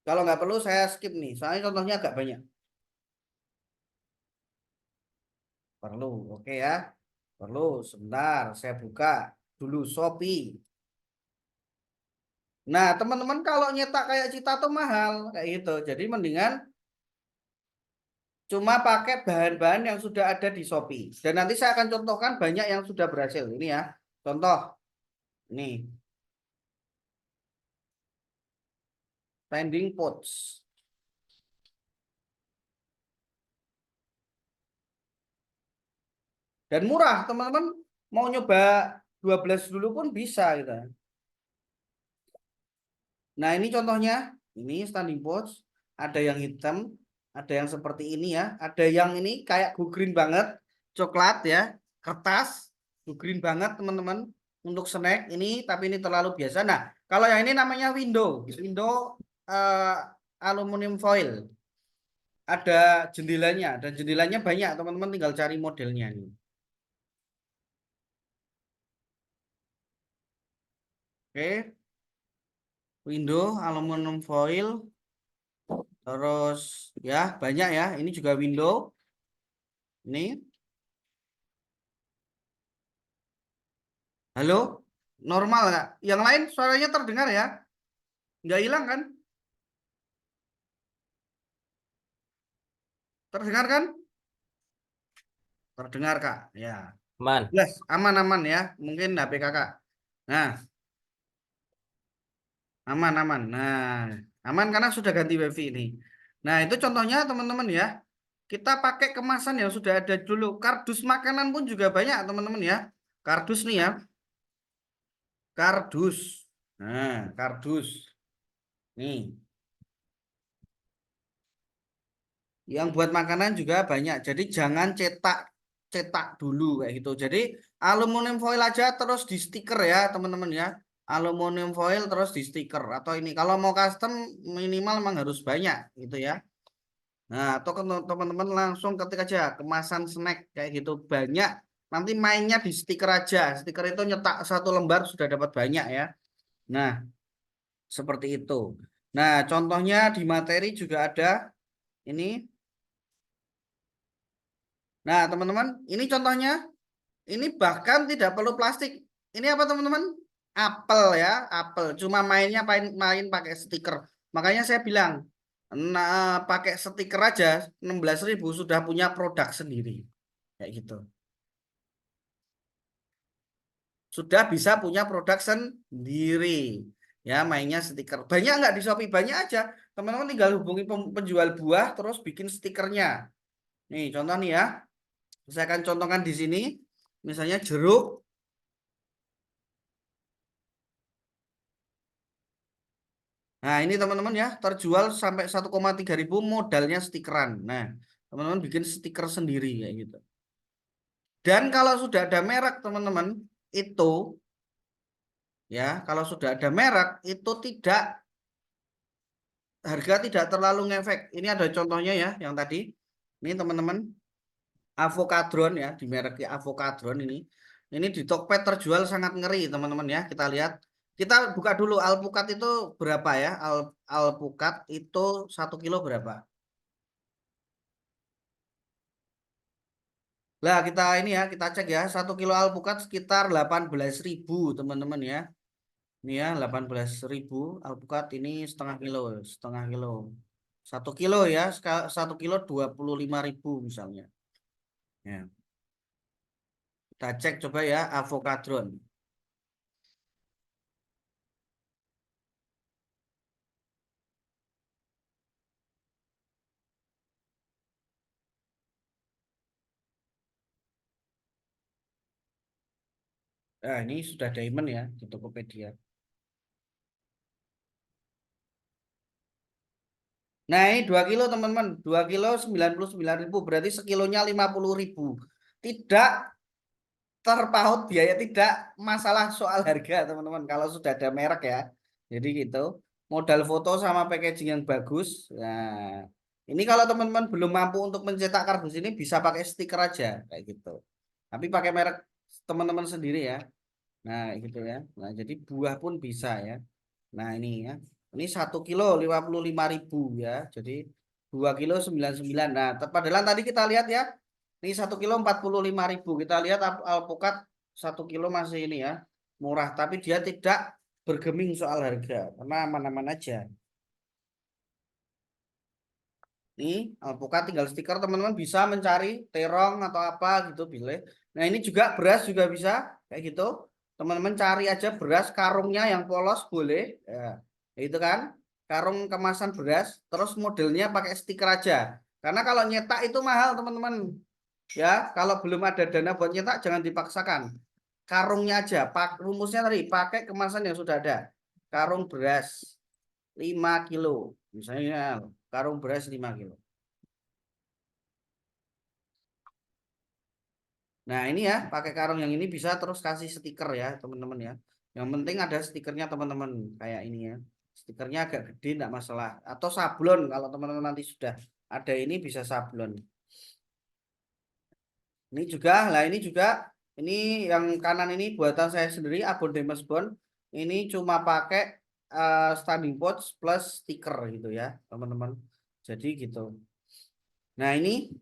Kalau nggak perlu saya skip nih, soalnya contohnya agak banyak. Perlu, oke ya. Perlu, sebentar, saya buka dulu Shopee. Nah, teman-teman kalau nyetak kayak Cita tuh mahal, kayak gitu. Jadi mendingan cuma pakai bahan-bahan yang sudah ada di Shopee. Dan nanti saya akan contohkan banyak yang sudah berhasil. Ini ya, contoh. Ini, standing pots. Dan murah, teman-teman. Mau nyoba 12 dulu pun bisa gitu. Nah, ini contohnya. Ini standing pots. Ada yang hitam, ada yang seperti ini ya. Ada yang ini kayak go green banget, coklat ya, kertas, go green banget teman-teman. Untuk snack ini, tapi ini terlalu biasa. Nah, kalau yang ini namanya window aluminium foil. Ada jendelanya dan jendelanya banyak teman-teman, tinggal cari modelnya ini. Oke, window aluminium foil. Terus ya banyak ya. Ini juga window. Ini. Halo, normal nggak? Yang lain suaranya terdengar ya? Nggak hilang kan? Terdengar kan? Terdengar Kak. Ya, Man, jelas aman-aman ya. Mungkin HP Kakak. Nah, aman-aman. Nah, aman karena sudah ganti WiFi ini. Nah, itu contohnya teman-teman ya. kita pakai kemasan yang sudah ada dulu. Kardus makanan pun juga banyak teman-teman ya. Kardus nih ya. Kardus. Nah, kardus. Nih. Yang buat makanan juga banyak. Jadi jangan cetak cetak dulu kayak gitu. Jadi aluminium foil aja terus di stiker ya teman-teman ya. Aluminium foil terus di stiker atau ini kalau mau custom minimal memang harus banyak gitu ya. Nah, atau teman-teman langsung ketik aja kemasan snack kayak gitu banyak. Nanti mainnya di stiker aja. Stiker itu nyetak satu lembar sudah dapat banyak ya. Nah, seperti itu. Nah, contohnya di materi juga ada ini. Nah, teman-teman, ini contohnya. Ini bahkan tidak perlu plastik. Ini apa teman-teman? Apel ya, apel. Cuma mainnya main pakai stiker. Makanya saya bilang, nah, pakai stiker aja 16.000 sudah punya produk sendiri. Kayak gitu. Sudah bisa punya produk sendiri. Ya, mainnya stiker. Banyak nggak di Shopee? Banyak aja. Teman-teman tinggal hubungi penjual buah terus bikin stikernya. Nih, contoh nih ya. Saya akan contohkan di sini. Misalnya jeruk. Nah, ini teman-teman ya, terjual sampai 1,3 ribu modalnya stikeran. Nah, teman-teman bikin stiker sendiri kayak gitu. Dan kalau sudah ada merek, teman-teman, itu ya, kalau sudah ada merek itu tidak harga tidak terlalu ngefek. Ini ada contohnya ya, yang tadi. Ini teman-teman, Avocadron ya, di merek ya Avocadron ini. Ini di Tokped terjual sangat ngeri, teman-teman ya. Kita lihat. Kita buka dulu alpukat itu berapa ya? Alpukat itu 1 kilo berapa? Lah kita ini ya kita cek ya 1 kilo alpukat sekitar 18.000 teman-teman ya. Ini ya 18.000 alpukat ini setengah kilo 1 kilo ya 1 kilo 25.000 misalnya. Ya. Kita cek coba ya Avocadron. Nah ini sudah diamond ya di Tokopedia. Nah ini 2 kilo teman-teman 2 kilo 99.000 berarti sekilonya 50.000. Tidak terpaut biaya tidak masalah soal harga teman-teman kalau sudah ada merek ya jadi gitu modal foto sama packaging yang bagus nah ini kalau teman-teman belum mampu untuk mencetak kardus ini bisa pakai stiker aja kayak gitu tapi pakai merek teman-teman sendiri ya nah gitu ya nah jadi buah pun bisa ya nah ini ya ini 1 kilo 55.000 ya jadi 2 kilo 99 nah padahal tadi kita lihat ya ini 1 kilo 45.000. Kita lihat alpukat 1 kilo masih ini ya murah, tapi dia tidak bergeming soal harga karena aman-aman aja. Ini alpukat tinggal stiker teman-teman bisa mencari terong atau apa gitu pilih. Nah ini juga beras juga bisa kayak gitu. Teman-teman cari aja beras karungnya yang polos boleh. Ya, itu kan karung kemasan beras. Terus modelnya pakai stiker aja. Karena kalau nyetak itu mahal teman-teman. Ya, kalau belum ada dana buat nyetak jangan dipaksakan. Karungnya aja, rumusnya tadi pakai kemasan yang sudah ada. Karung beras 5 kilo. Misalnya karung beras 5 kilo. Nah, ini ya, pakai karung yang ini bisa terus kasih stiker ya, teman-teman ya. Yang penting ada stikernya teman-teman kayak ini ya. Stikernya agak gede enggak masalah atau sablon kalau teman-teman nanti sudah ada ini bisa sablon. Ini juga, lah ini juga, ini yang kanan ini buatan saya sendiri, Abon Demes Bond. Ini cuma pakai standing pouch plus stiker gitu ya, teman-teman. Jadi gitu. Nah ini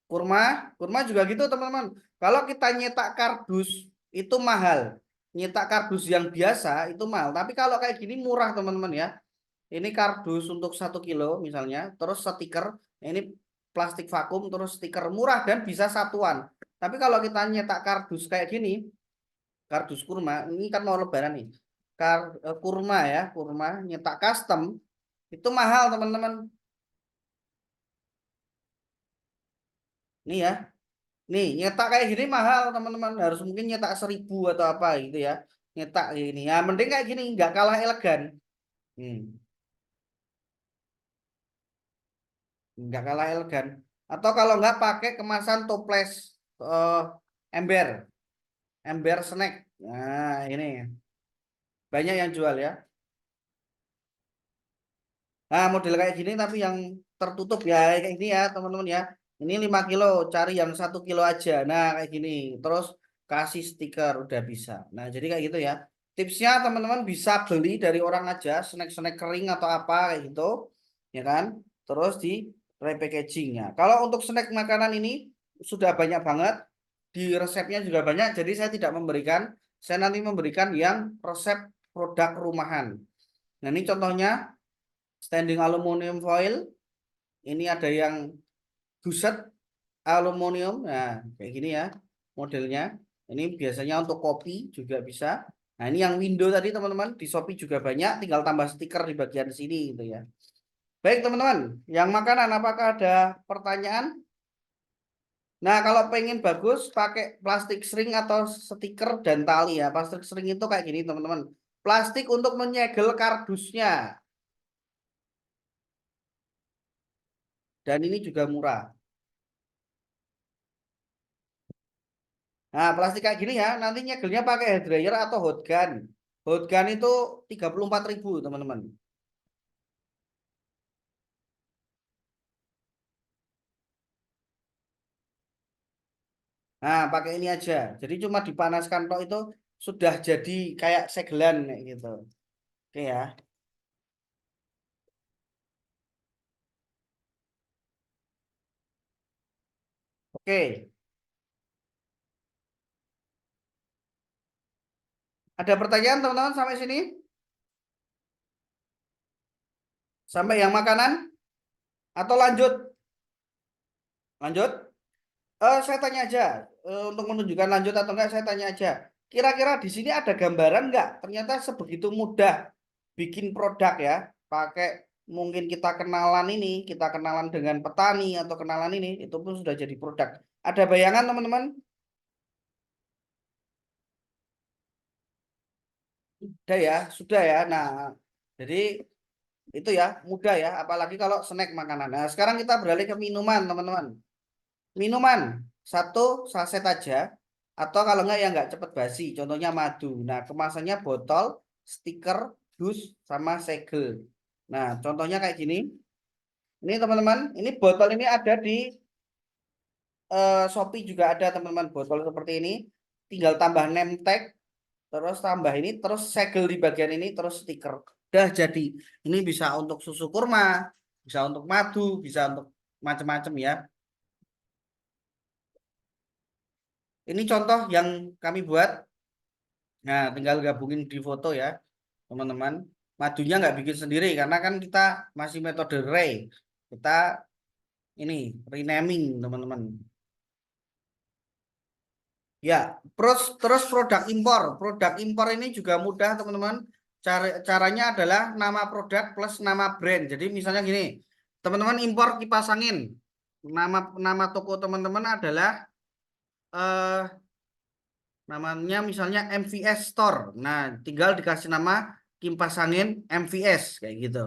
kurma, kurma juga gitu teman-teman. Kalau kita nyetak kardus itu mahal. Nyetak kardus yang biasa itu mahal. Tapi kalau kayak gini murah teman-teman ya. Ini kardus untuk 1 kilo misalnya, terus stiker, ini plastik vakum, terus stiker murah dan bisa satuan. Tapi kalau kita nyetak kardus kayak gini, kardus kurma, ini kan mau lebaran nih. Kurma ya, kurma nyetak custom itu mahal teman-teman. Nih ya. Nih, nyetak kayak gini mahal, teman-teman. Harus mungkin nyetak 1.000 atau apa gitu ya. Nyetak gini. Ya, mending kayak gini, nggak kalah elegan. Hmm, nggak kalah elegan. Atau kalau nggak pakai kemasan toples ember, ember snack. Nah, ini banyak yang jual ya. Nah, model kayak gini tapi yang tertutup ya, kayak gini ya, teman-teman ya. Ini 5 kilo, cari yang 1 kilo aja. Nah, kayak gini. Terus kasih stiker, udah bisa. Nah, jadi kayak gitu ya. Tipsnya teman-teman bisa beli dari orang aja, snack-snack kering atau apa kayak gitu. Ya kan? Terus di repackagingnya. Kalau untuk snack makanan ini sudah banyak banget. Di resepnya juga banyak, jadi saya tidak memberikan. Saya nanti memberikan yang resep produk rumahan. Nah, ini contohnya standing aluminium foil. Ini ada yang guset aluminium. Nah, kayak gini ya modelnya. Ini biasanya untuk kopi juga bisa. Nah, ini yang window tadi teman-teman, di Shopee juga banyak, tinggal tambah stiker di bagian sini gitu ya. Baik teman-teman, yang makanan apakah ada pertanyaan? Nah, kalau pengen bagus pakai plastik string atau stiker dan tali ya. Plastik string itu kayak gini teman-teman. Plastik untuk menyegel kardusnya. Dan ini juga murah. Nah, plastik kayak gini ya, nanti nyegelnya pakai hair dryer atau hot gun. Hot gun itu 34.000 teman-teman. Nah, pakai ini aja. Jadi cuma dipanaskan tok itu sudah jadi kayak segelan kayak gitu. Oke ya. Oke. Ada pertanyaan teman-teman sampai sini? Sampai yang makanan? Atau lanjut? Lanjut? Saya tanya aja. Untuk menunjukkan lanjut atau enggak, saya tanya aja. Kira-kira di sini ada gambaran enggak? Ternyata sebegitu mudah bikin produk ya. Pakai mungkin kita kenalan ini, kita kenalan dengan petani atau kenalan ini, itu pun sudah jadi produk. Ada bayangan teman-teman? Sudah ya, sudah ya. Nah, jadi itu ya mudah ya. Apalagi kalau snack makanan. Nah, sekarang kita beralih ke minuman teman-teman. Minuman satu saset aja, atau kalau enggak ya enggak cepet basi. Contohnya madu. Nah, kemasannya botol, stiker, dus, sama segel. Nah, contohnya kayak gini. Ini teman-teman, ini botol ini ada di Shopee juga ada teman-teman, botol seperti ini. Tinggal tambah name tag, terus tambah ini, terus segel di bagian ini, terus stiker. Udah jadi. Ini bisa untuk susu kurma, bisa untuk madu, bisa untuk macam-macam ya. Ini contoh yang kami buat. Nah, tinggal gabungin di foto ya, teman-teman. Madunya nggak bikin sendiri karena kan kita masih metode Ray. Kita ini renaming, teman-teman. Ya, terus produk impor. Produk impor ini juga mudah, teman-teman. Caranya adalah nama produk plus nama brand. Jadi misalnya gini, teman-teman impor kipas angin. Nama nama toko teman-teman adalah eh namanya misalnya MVS Store. Nah, tinggal dikasih nama kipas angin MVS kayak gitu.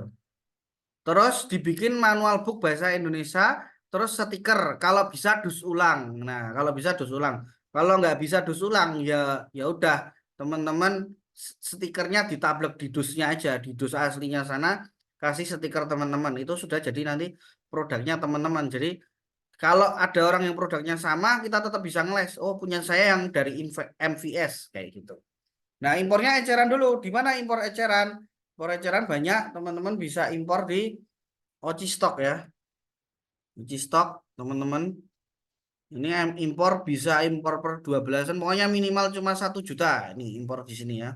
Terus dibikin manual book bahasa Indonesia, terus stiker kalau bisa dus ulang. Nah, kalau bisa dus ulang. Kalau nggak bisa dus ulang ya ya udah teman-teman stikernya ditablek di dusnya aja, di dus aslinya sana kasih stiker teman-teman. Itu sudah jadi nanti produknya teman-teman. Jadi kalau ada orang yang produknya sama, kita tetap bisa ngeles. Oh, punya saya yang dari MVS kayak gitu. Nah, impornya eceran dulu. Di mana impor eceran? Impor eceran banyak, teman-teman bisa impor di Oci Stok ya. Oci Stok, teman-teman. Ini impor bisa impor per 12-an. Pokoknya minimal cuma 1 juta. Ini impor di sini ya.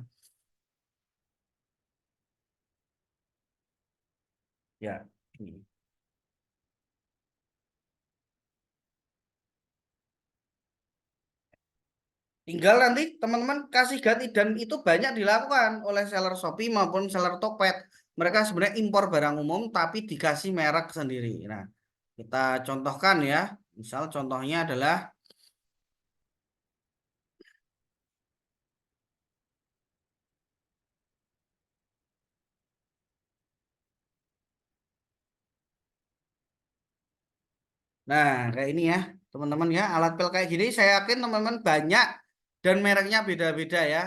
Ya. Ini. Tinggal nanti teman-teman kasih ganti dan itu banyak dilakukan oleh seller Shopee maupun seller Tokped. Mereka sebenarnya impor barang umum tapi dikasih merek sendiri. Nah, kita contohkan ya. Misal contohnya adalah nah, kayak ini ya, teman-teman ya, alat pel kayak gini saya yakin teman-teman banyak dan mereknya beda-beda ya.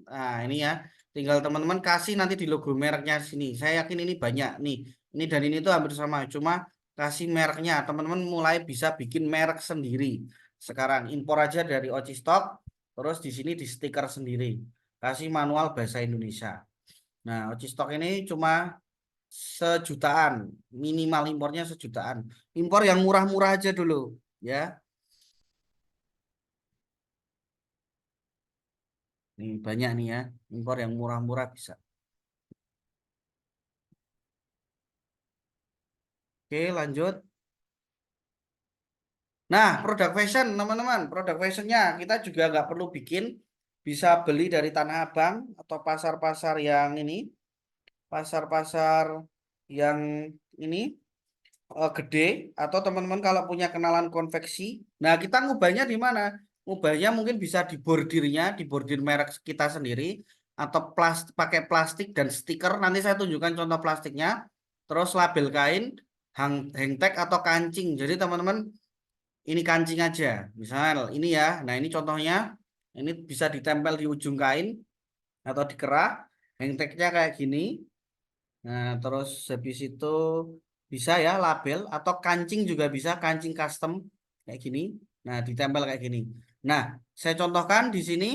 Nah, ini ya, tinggal teman-teman kasih nanti di logo mereknya sini. Saya yakin ini banyak nih. Ini dan ini tuh hampir sama, cuma kasih mereknya. Teman-teman mulai bisa bikin merek sendiri. Sekarang impor aja dari Oci Stock, terus di sini di stiker sendiri. Kasih manual bahasa Indonesia. Nah, Oci Stock ini cuma sejutaan, minimal impornya sejutaan. Impor yang murah-murah aja dulu, ya. Nih banyak nih ya, impor yang murah-murah bisa. Oke, lanjut. Nah, produk fashion, teman-teman, produk fashionnya kita juga nggak perlu bikin, bisa beli dari Tanah Abang atau pasar-pasar yang ini, pasar-pasar yang ini gede, atau teman-teman kalau punya kenalan konveksi. Nah, kita ngubahnya di mana? Ngubahnya mungkin bisa di bordirnya, di bordir merek kita sendiri, atau pakai plastik dan stiker. Nanti saya tunjukkan contoh plastiknya. Terus label kain, hang tag atau kancing. Jadi teman-teman ini kancing aja. Misal ini ya. Nah, ini contohnya. Ini bisa ditempel di ujung kain atau dikerah. Hang tagnya kayak gini. Nah, terus habis itu bisa ya label atau kancing juga bisa, kancing custom kayak gini. Nah, ditempel kayak gini. Nah, saya contohkan di sini.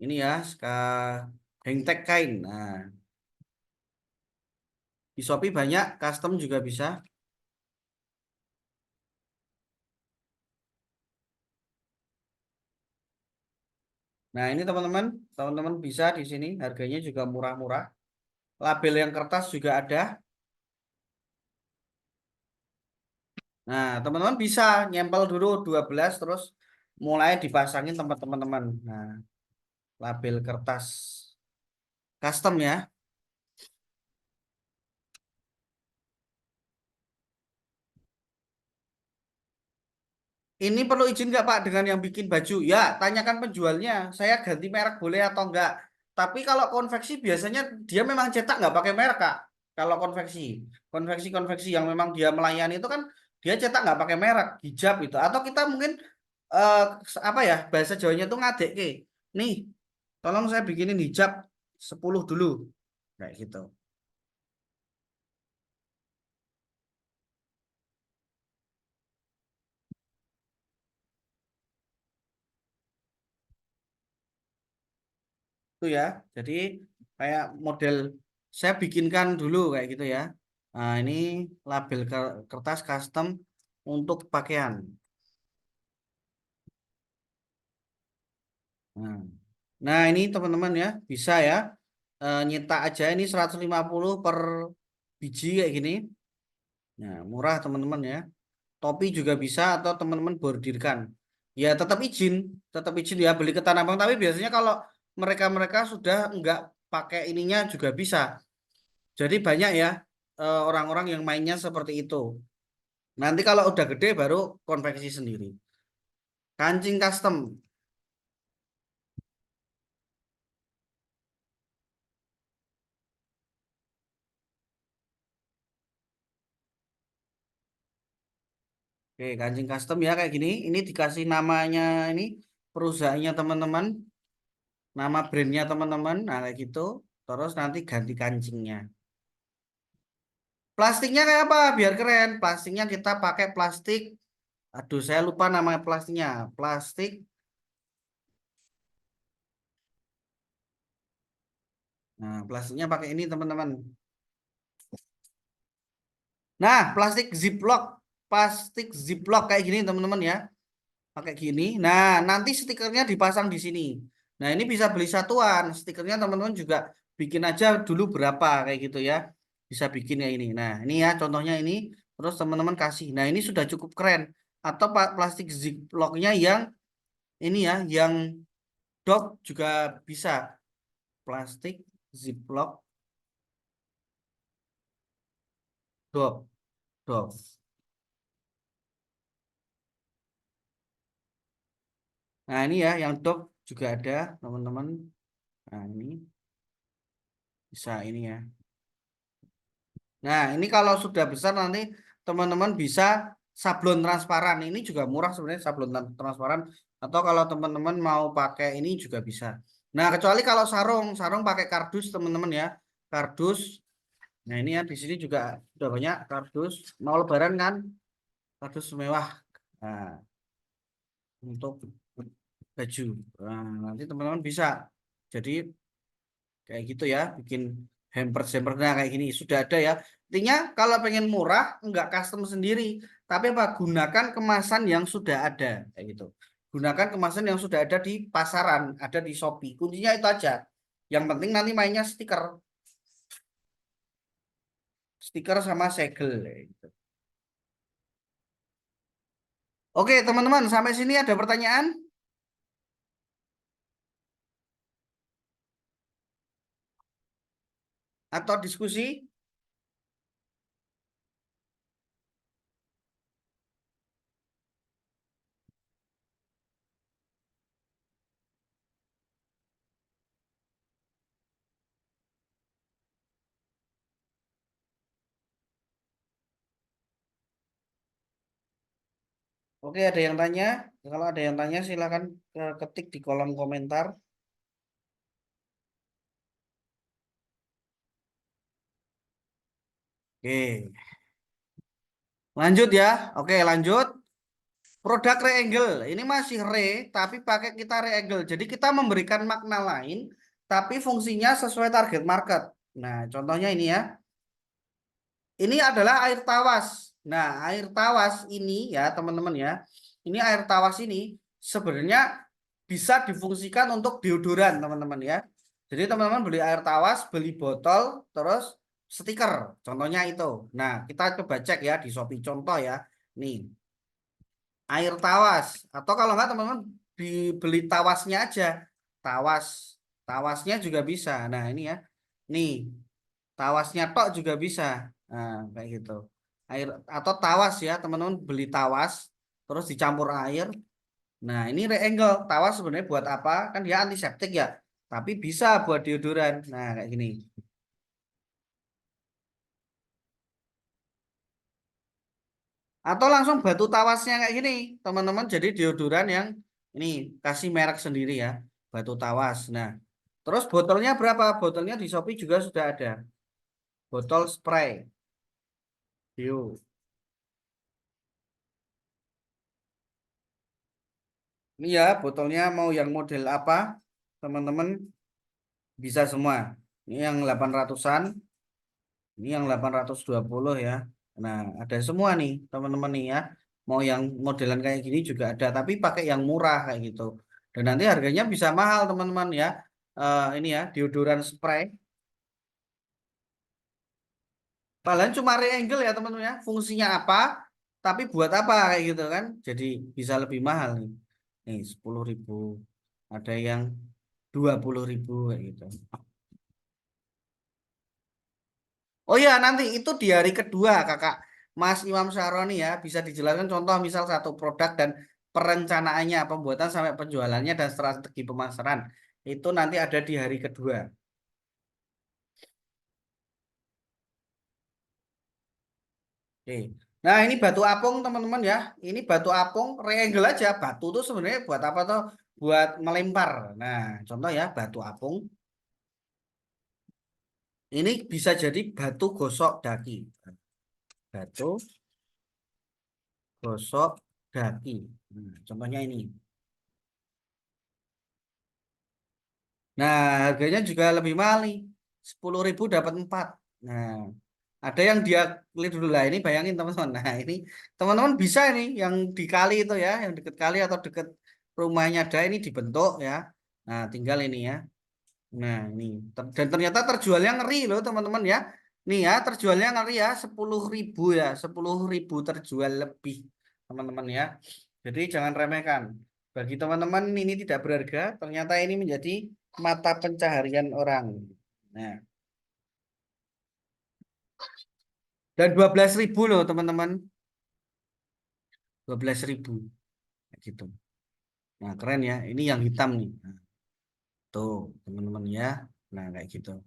Ini ya, hang tag kain. Nah, di Shopee banyak, custom juga bisa. Nah, ini teman-teman, teman-teman bisa di sini, harganya juga murah-murah. Label yang kertas juga ada. Nah, teman-teman bisa nyempel dulu 12 terus mulai dipasangin teman-teman. Nah, label kertas custom ya. Ini perlu izin nggak Pak dengan yang bikin baju? Ya, tanyakan penjualnya. Saya ganti merek boleh atau enggak? Tapi kalau konveksi biasanya dia memang cetak nggak pakai merek Kak. Kalau konveksi, konveksi yang memang dia melayani itu kan dia cetak nggak pakai merek, hijab itu. Atau kita mungkin eh, apa ya, bahasa Jawanya tuh ngadek ke. Nih, tolong saya bikinin hijab 10 dulu. Kayak gitu. Itu ya. Jadi kayak model saya bikinkan dulu kayak gitu ya. Nah, ini label kertas custom untuk pakaian. Nah, nah, ini teman-teman ya, bisa ya. Nyetak aja ini 150 per biji kayak gini. Nah, murah teman-teman ya. Topi juga bisa atau teman-teman bordirkan. Ya, tetap izin ya beli ke Tanah Abang. Tapi biasanya kalau mereka-mereka sudah nggak pakai ininya juga bisa. Jadi banyak ya orang-orang yang mainnya seperti itu. Nanti kalau udah gede baru konveksi sendiri. Kancing custom. Oke, kancing custom ya kayak gini. Ini dikasih namanya ini perusahaannya teman-teman, nama brandnya teman-teman. Nah kayak gitu. Terus nanti ganti kancingnya. Plastiknya kayak apa? Biar keren. Plastiknya kita pakai plastik. Aduh, saya lupa nama plastiknya. Plastik. Nah, plastiknya pakai ini teman-teman. Nah, plastik ziplock kayak gini teman-teman ya. Pakai gini. Nah, nanti stikernya dipasang di sini. Nah, ini bisa beli satuan. Stikernya teman-teman juga bikin aja dulu berapa kayak gitu ya. Bisa bikin ya ini. Nah, ini ya contohnya ini. Terus teman-teman kasih. Nah, ini sudah cukup keren. Atau plastik ziplocknya yang ini ya, yang dop juga bisa. Plastik ziplock Dop, dop. Nah, ini ya yang dop juga ada, teman-teman. Nah, ini bisa ini ya. Nah, ini kalau sudah besar nanti teman-teman bisa sablon transparan. Ini juga murah sebenarnya sablon transparan. Atau kalau teman-teman mau pakai ini juga bisa. Nah, kecuali kalau sarung, sarung pakai kardus teman-teman ya. Kardus. Nah, ini ya di sini juga udah banyak kardus. Mau lebaran kan? Kardus mewah. Nah, untuk baju. Nah, nanti teman-teman bisa. Jadi kayak gitu ya, bikin hampers nah kayak gini sudah ada ya. Intinya kalau pengen murah enggak custom sendiri, tapi apa gunakan kemasan yang sudah ada kayak gitu. Gunakan kemasan yang sudah ada di pasaran, ada di Shopee. Kuncinya itu aja. Yang penting nanti mainnya stiker, stiker sama segel kayak gitu. Oke, teman-teman, sampai sini ada pertanyaan atau diskusi? Oke, ada yang tanya? Kalau ada yang tanya silakan ketik di kolom komentar. Oke, lanjut ya. Oke, lanjut. Produk re-angle ini masih tapi pakai kita re-angle. Jadi kita memberikan makna lain, tapi fungsinya sesuai target market. Nah, contohnya ini ya. Ini adalah air tawas. Nah, air tawas ini ya teman-teman ya. Ini air tawas ini sebenarnya bisa difungsikan untuk deodoran teman-teman ya. Jadi teman-teman beli air tawas, beli botol, terus stiker. Contohnya itu. Nah, kita coba cek ya di Shopee. Contoh ya. Nih, air tawas. Atau kalau enggak teman-teman dibeli tawasnya aja. Tawas. Tawasnya juga bisa. Nah, ini ya. Nih, tawasnya tok juga bisa. Nah, kayak gitu. Air atau tawas ya, teman-teman beli tawas terus dicampur air. Nah, ini re-angle. Tawas sebenarnya buat apa? Kan dia antiseptik ya. Tapi bisa buat deodoran. Nah, kayak gini. Atau langsung batu tawasnya kayak gini, teman-teman. Jadi deodoran yang ini kasih merek sendiri ya, batu tawas. Nah, terus botolnya berapa? Botolnya di Shopee juga sudah ada. Botol spray. Deo. Ini ya, botolnya mau yang model apa? Teman-teman bisa semua. Ini yang 800-an, ini yang 820 ya. Nah, ada semua nih, teman-teman nih ya. Mau yang modelan kayak gini juga ada, tapi pakai yang murah kayak gitu. Dan nanti harganya bisa mahal, teman-teman ya. Ini ya, deodoran spray. Padahal cuma re-angle ya, teman-teman ya. Fungsinya apa? Tapi buat apa kayak gitu kan? Jadi bisa lebih mahal nih. Nih, 10.000. Ada yang 20.000 kayak gitu. Oh ya, nanti itu di hari kedua, Kakak Mas Imam Syaroni ya, bisa dijelaskan contoh misal satu produk dan perencanaannya, pembuatan sampai penjualannya dan strategi pemasaran. Itu nanti ada di hari kedua. Oke. Nah, ini batu apung, teman-teman ya. Ini batu apung triangle aja. Batu tuh sebenarnya buat apa tuh? Buat melempar. Nah, contoh ya, batu apung. Ini bisa jadi batu gosok daki. Batu gosok daki. Nah, contohnya ini. Nah, harganya juga lebih mahal nih. 10.000 dapat 4. Nah, ada yang dia klik dulu lah. Ini bayangin teman-teman. Nah, ini teman-teman bisa ini yang di kali itu ya, yang deket kali atau deket rumahnya ada ini dibentuk ya. Nah, tinggal ini ya. Nah, ini dan ternyata terjualnya ngeri loh teman-teman ya. Nih ya, terjualnya ngeri ya, 10.000 ya, 10.000 terjual lebih teman-teman ya. Jadi jangan remehkan. Bagi teman-teman ini tidak berharga, ternyata ini menjadi mata pencaharian orang. Nah, Dan 12.000 loh teman-teman. 12.000 gitu. Nah, keren ya. Ini yang hitam nih. Nah, tuh, teman-teman ya. Nah, kayak gitu.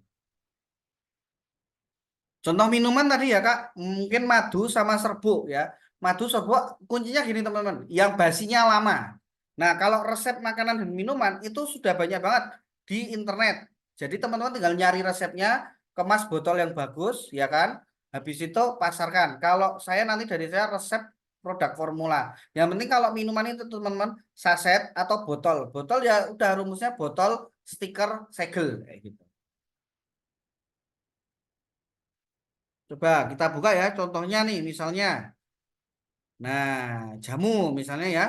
Contoh minuman tadi ya, Kak. Mungkin madu sama serbuk ya. Madu serbuk kuncinya gini, teman-teman. Yang basinya lama. Nah, kalau resep makanan dan minuman itu sudah banyak banget di internet. Jadi, teman-teman tinggal nyari resepnya, kemas botol yang bagus, ya kan? Habis itu pasarkan. Kalau saya nanti dari saya resep produk formula. Yang penting kalau minuman itu teman-teman saset atau botol. Botol ya udah rumusnya botol stiker segel kayak gitu. Coba kita buka ya contohnya nih misalnya. Nah, jamu misalnya ya.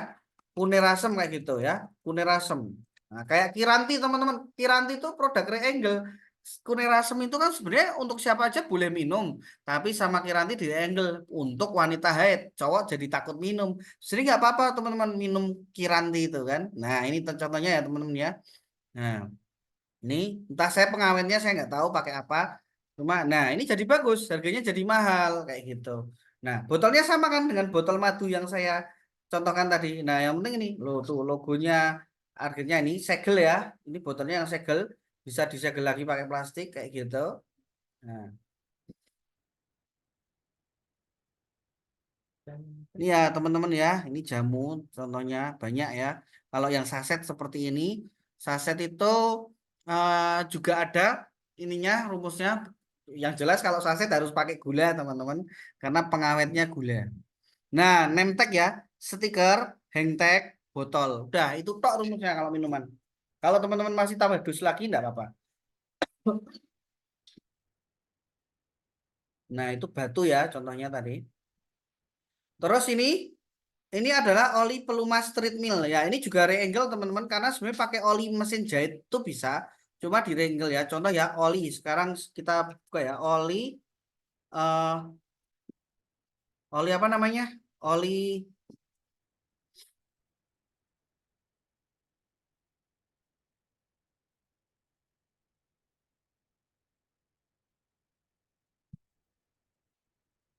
Punerasem kayak gitu ya. Punerasem. Nah, kayak Kiranti teman-teman. Kiranti itu produk Reangle. Punerasem itu kan sebenarnya untuk siapa aja boleh minum. Tapi sama Kiranti di Reangle untuk wanita haid. Cowok jadi takut minum. Jadi nggak apa-apa teman-teman minum Kiranti itu kan. Nah, ini contohnya ya teman-teman ya. Nah, ini entah saya pengawetnya saya nggak tahu pakai apa. Cuma, nah ini jadi bagus, harganya jadi mahal kayak gitu. Nah, botolnya sama kan dengan botol madu yang saya contohkan tadi. Nah, yang penting ini, lo tuh logonya, harganya ini segel ya. Ini botolnya yang segel, bisa disegel lagi pakai plastik kayak gitu. Nah, ini ya teman-teman ya, ini jamu contohnya banyak ya. Kalau yang saset seperti ini, saset itu juga ada ininya rumusnya. Yang jelas kalau saset harus pakai gula teman-teman, karena pengawetnya gula. Nah, name tag ya, stiker, hang tag, botol. Udah itu tok rumusnya kalau minuman. Kalau teman-teman masih tambah dus lagi enggak apa-apa. Nah, itu batu ya contohnya tadi. Terus ini adalah oli pelumas treadmill ya. Ini juga re-angle teman-teman karena sebenarnya pakai oli mesin jahit itu bisa. Cuma di re-angle ya. Contoh ya oli. Sekarang kita buka ya oli eh oli apa namanya? Oli.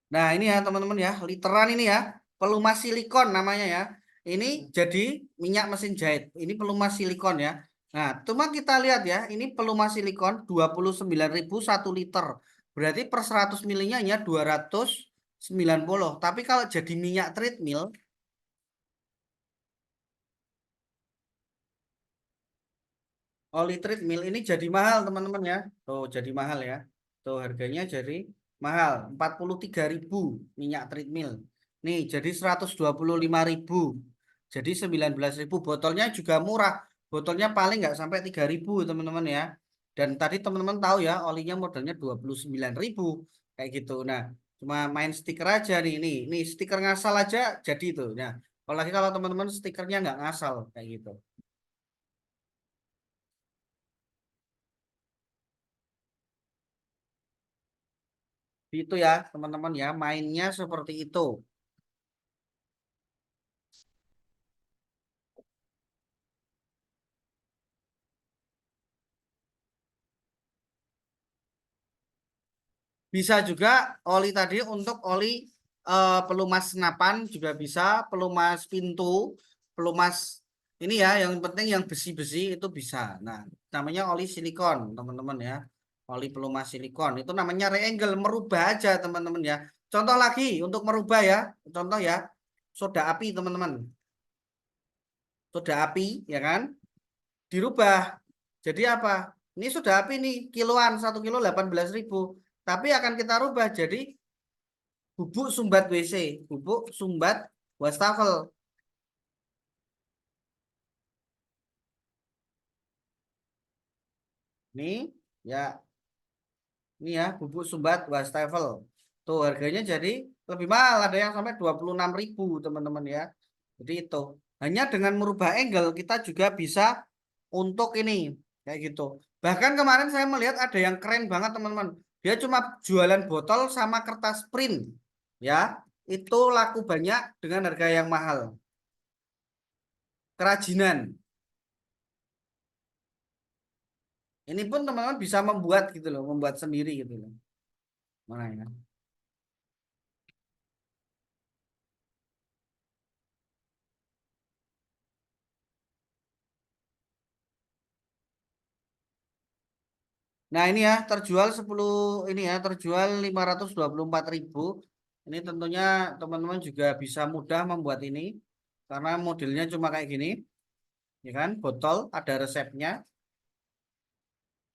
Nah, ini ya teman-teman ya, literan ini ya. Pelumas silikon namanya ya. Ini jadi minyak mesin jahit. Ini pelumas silikon ya. Nah, cuma kita lihat ya, ini pelumas silikon 29.000 1 liter. Berarti per 100 milinya ya 290. Tapi kalau jadi minyak treadmill, oli treadmill ini jadi mahal teman-teman ya. Tuh, jadi mahal ya. Tuh, harganya jadi mahal. 43.000 minyak treadmill. Nih, jadi 125.000. Jadi 19.000. Botolnya juga murah. Botolnya paling nggak sampai 3.000 teman-teman ya. Dan tadi teman-teman tahu ya, olinya modalnya 29.000 kayak gitu. Nah, cuma main stiker aja nih. Nih stiker ngasal aja jadi itu. Nah, apalagi kalau teman-teman stikernya nggak ngasal kayak gitu. Itu ya, teman-teman ya, mainnya seperti itu. Bisa juga oli tadi untuk oli pelumas senapan juga bisa, pelumas pintu, pelumas ini ya, yang penting yang besi-besi itu bisa. Nah, namanya oli silikon, teman-teman ya. Oli pelumas silikon itu namanya re-angle, merubah aja teman-teman ya. Contoh lagi untuk merubah ya, contoh ya, soda api teman-teman. Soda api ya kan, dirubah. Jadi apa? Ini sudah api nih kiloan 1 kilo 18.000. Tapi akan kita rubah jadi bubuk sumbat WC, bubuk sumbat wastafel. Nih ya, ini ya bubuk sumbat wastafel. Tuh harganya jadi lebih mahal, ada yang sampai 26.000 teman-teman ya. Jadi itu hanya dengan merubah angle kita juga bisa untuk ini kayak gitu. Bahkan kemarin saya melihat ada yang keren banget teman-teman. Dia cuma jualan botol sama kertas print ya. Itu laku banyak dengan harga yang mahal. Kerajinan. Ini pun teman-teman bisa membuat gitu loh, membuat sendiri gitu loh. Mana ya? Nah, ini ya terjual 10 ini ya terjual 524.000. Ini tentunya teman-teman juga bisa mudah membuat ini karena modelnya cuma kayak gini, ya kan? Botol ada resepnya,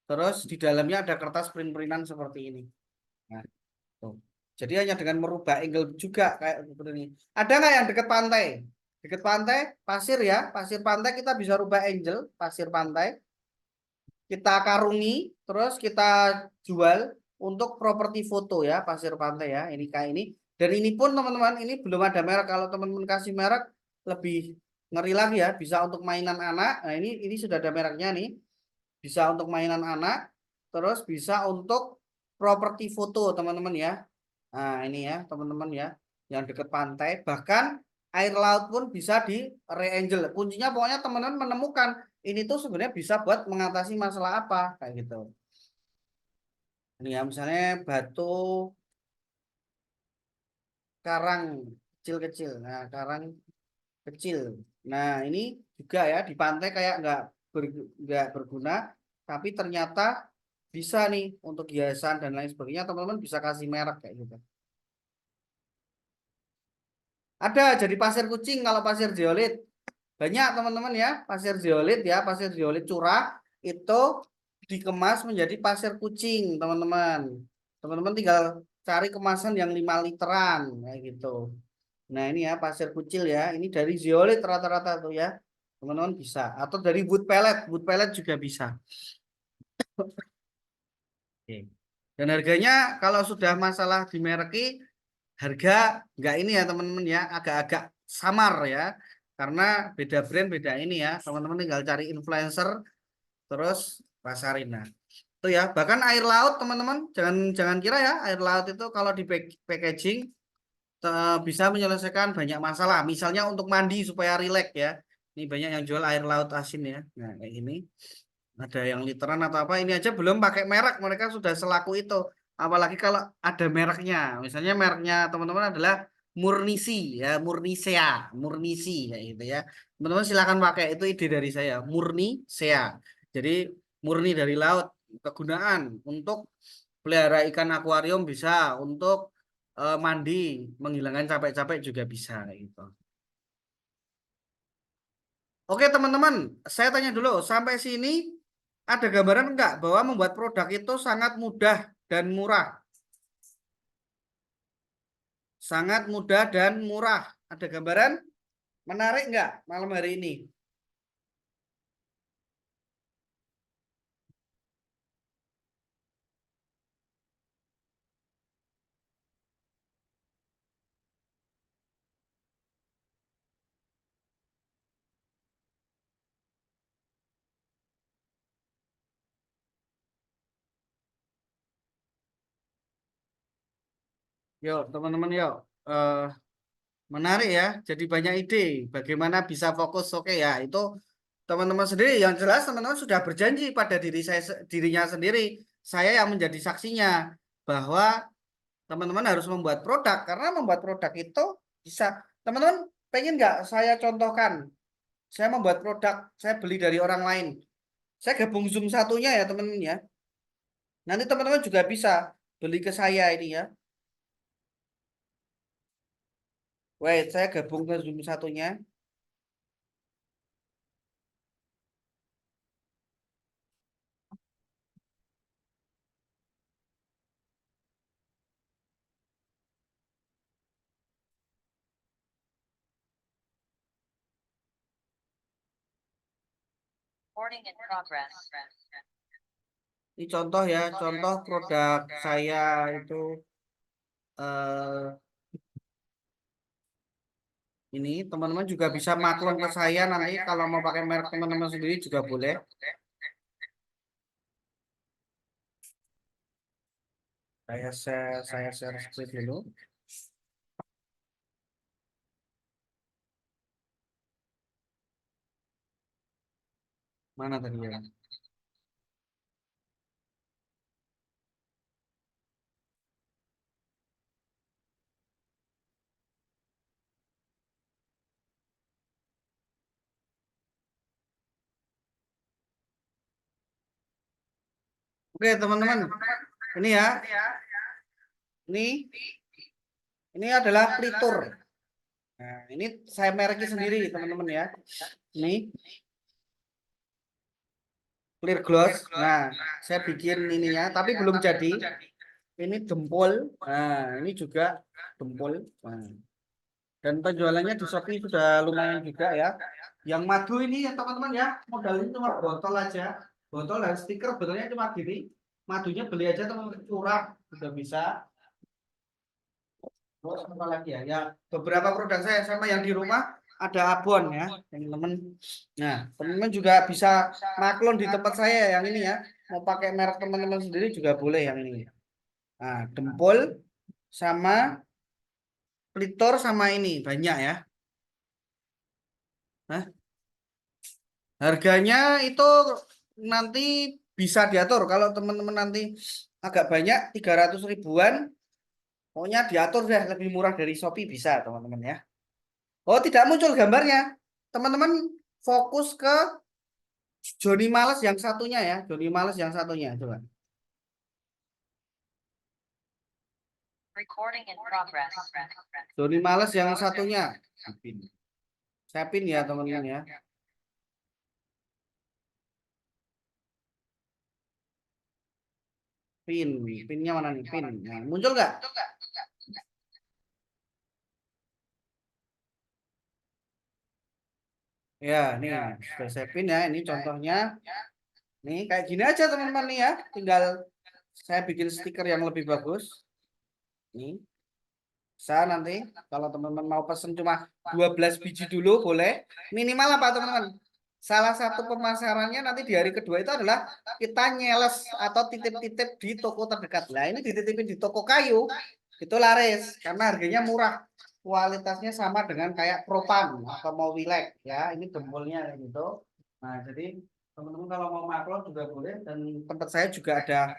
terus di dalamnya ada kertas print-printan seperti ini. Nah, tuh. Jadi hanya dengan merubah angle juga kayak seperti ini. Ada nggak yang dekat pantai? Dekat pantai, pasir ya, pasir pantai kita bisa rubah angle pasir pantai. Kita karungi, terus kita jual untuk properti foto ya, pasir pantai ya. Ini kayak ini. Dan ini pun teman-teman, ini belum ada merek. Kalau teman-teman kasih merek lebih ngeri lagi ya, bisa untuk mainan anak. Nah, ini sudah ada mereknya nih. Bisa untuk mainan anak, terus bisa untuk properti foto teman-teman ya. Nah, ini ya, teman-teman ya, yang dekat pantai, bahkan air laut pun bisa di re-angel. Kuncinya pokoknya teman-teman menemukan ini tuh sebenarnya bisa buat mengatasi masalah apa kayak gitu. Ini ya, misalnya batu karang kecil-kecil. Nah, karang kecil. Nah, ini juga ya di pantai kayak nggak berguna, tapi ternyata bisa nih untuk hiasan dan lain sebagainya. Teman-teman bisa kasih merek kayak gitu. Ada jadi pasir kucing kalau pasir zeolit. Banyak teman-teman ya, pasir zeolit ya, pasir zeolit curah itu dikemas menjadi pasir kucing, teman-teman. Teman-teman tinggal cari kemasan yang 5 literan kayak gitu. Nah, ini ya pasir kucil ya. Ini dari zeolit rata-rata tuh ya. Teman-teman bisa atau dari wood pellet juga bisa. Oke. Dan harganya kalau sudah masalah dimereki harga nggak ini ya teman-teman ya agak-agak samar ya karena beda brand beda ini ya teman-teman tinggal cari influencer terus pasarin nah itu ya bahkan air laut teman-teman jangan jangan kira ya air laut itu kalau di packaging bisa menyelesaikan banyak masalah misalnya untuk mandi supaya rileks ya ini banyak yang jual air laut asin ya nah kayak ini ada yang literan atau apa ini aja belum pakai merek mereka sudah selaku itu apalagi kalau ada mereknya misalnya mereknya teman-teman adalah Murnisi ya Murnisi kayak gitu ya teman-teman silakan pakai itu ide dari saya Murnisea jadi murni dari laut kegunaan untuk pelihara ikan akuarium bisa untuk mandi menghilangkan capek-capek juga bisa kayak gitu. Oke teman-teman, saya tanya dulu, sampai sini ada gambaran enggak bahwa membuat produk itu sangat mudah dan murah? Sangat mudah dan murah. Ada gambaran? Menarik enggak malam hari ini? Yuk teman-teman yuk. Eh, Menarik ya, jadi banyak ide bagaimana bisa fokus. Oke ya, itu teman-teman sendiri yang jelas teman-teman sudah berjanji pada dirinya sendiri. Saya yang menjadi saksinya bahwa teman-teman harus membuat produk karena membuat produk itu bisa teman-teman pengen nggak saya contohkan saya membuat produk saya beli dari orang lain saya gabung Zoom satunya ya teman-teman ya nanti teman-teman juga bisa beli ke saya ini ya wait saya gabung ke Zoom satunya ini contoh ya contoh produk saya itu eh, ini teman-teman juga bisa maklum ke saya nanti kalau mau pakai merek teman-teman sendiri juga boleh saya share screen dulu mana tadi ya Oke, teman-teman. Ini ya. Ini adalah plitur. Nah, ini saya mereki sendiri, teman-teman ya. Ini clear gloss. Nah, saya bikin ininya, tapi belum jadi. Ini jempol. Nah, ini juga jempol. Nah, dan penjualannya di Shopee sudah lumayan juga ya. Yang madu ini ya teman-teman ya, modalnya cuma botol aja. Botol dan stiker betulnya cuma gini. Madunya beli aja teman-teman, curah sudah bisa. Terus apa lagi ya? Ya beberapa produk saya sama yang di rumah ada abon ya, teman-teman. Nah, teman-teman juga bisa maklon di tempat saya yang ini ya. Mau pakai merek teman-teman sendiri juga boleh yang ini. Nah, dempul sama plitor sama ini banyak ya. Nah, harganya itu nanti bisa diatur kalau teman-teman nanti agak banyak 300 ribuan. Pokoknya diatur deh lebih murah dari Shopee bisa teman-teman ya. Oh, tidak muncul gambarnya. Teman-teman fokus ke Joni Males yang satunya ya. Joni Males yang satunya. Coba. Joni Males yang satunya. Saya pin ya teman-teman ya. Pinnya mana nih? Pin. Nah, muncul nggak? Ya, nih sudah saya pin ya. Ini contohnya. Nih kayak gini aja teman-teman nih ya. Tinggal saya bikin stiker yang lebih bagus. Nih. Bisa nanti kalau teman-teman mau pesen cuma 12 biji dulu boleh. Minimal apa teman-teman? Salah satu pemasarannya nanti di hari kedua itu adalah kita nyeles atau titip-titip di toko terdekat. Nah, ini dititipin di toko kayu itu laris karena harganya murah. Kualitasnya sama dengan kayak Propan atau mau Wilek ya. Ini jempolnya gitu. Nah, jadi teman-teman kalau mau maklum juga boleh dan tempat saya juga ada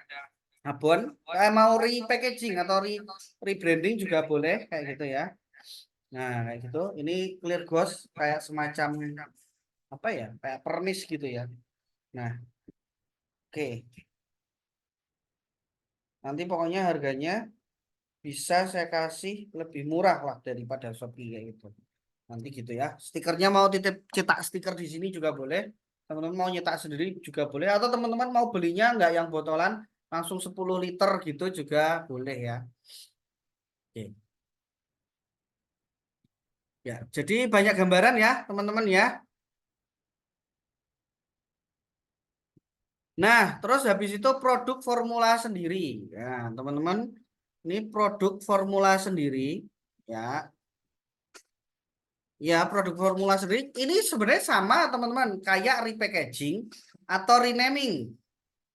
abon. Mau repackaging atau rebranding juga boleh kayak gitu ya. Nah, kayak gitu. Ini clear ghost kayak semacam apa ya? Kayak pernis gitu ya. Nah, oke. Nanti pokoknya harganya bisa saya kasih lebih murah lah daripada Shopee kayak gitu. Nanti gitu ya. Stikernya mau titip cetak stiker di sini juga boleh. Teman-teman mau nyetak sendiri juga boleh. Atau teman-teman mau belinya nggak yang botolan langsung 10 liter gitu juga boleh ya. Oke. Ya, jadi banyak gambaran ya teman-teman ya. Nah, terus habis itu produk formula sendiri. Ya, teman-teman, ini produk formula sendiri. Ya, ya produk formula sendiri. Ini sebenarnya sama teman-teman, kayak repackaging atau renaming.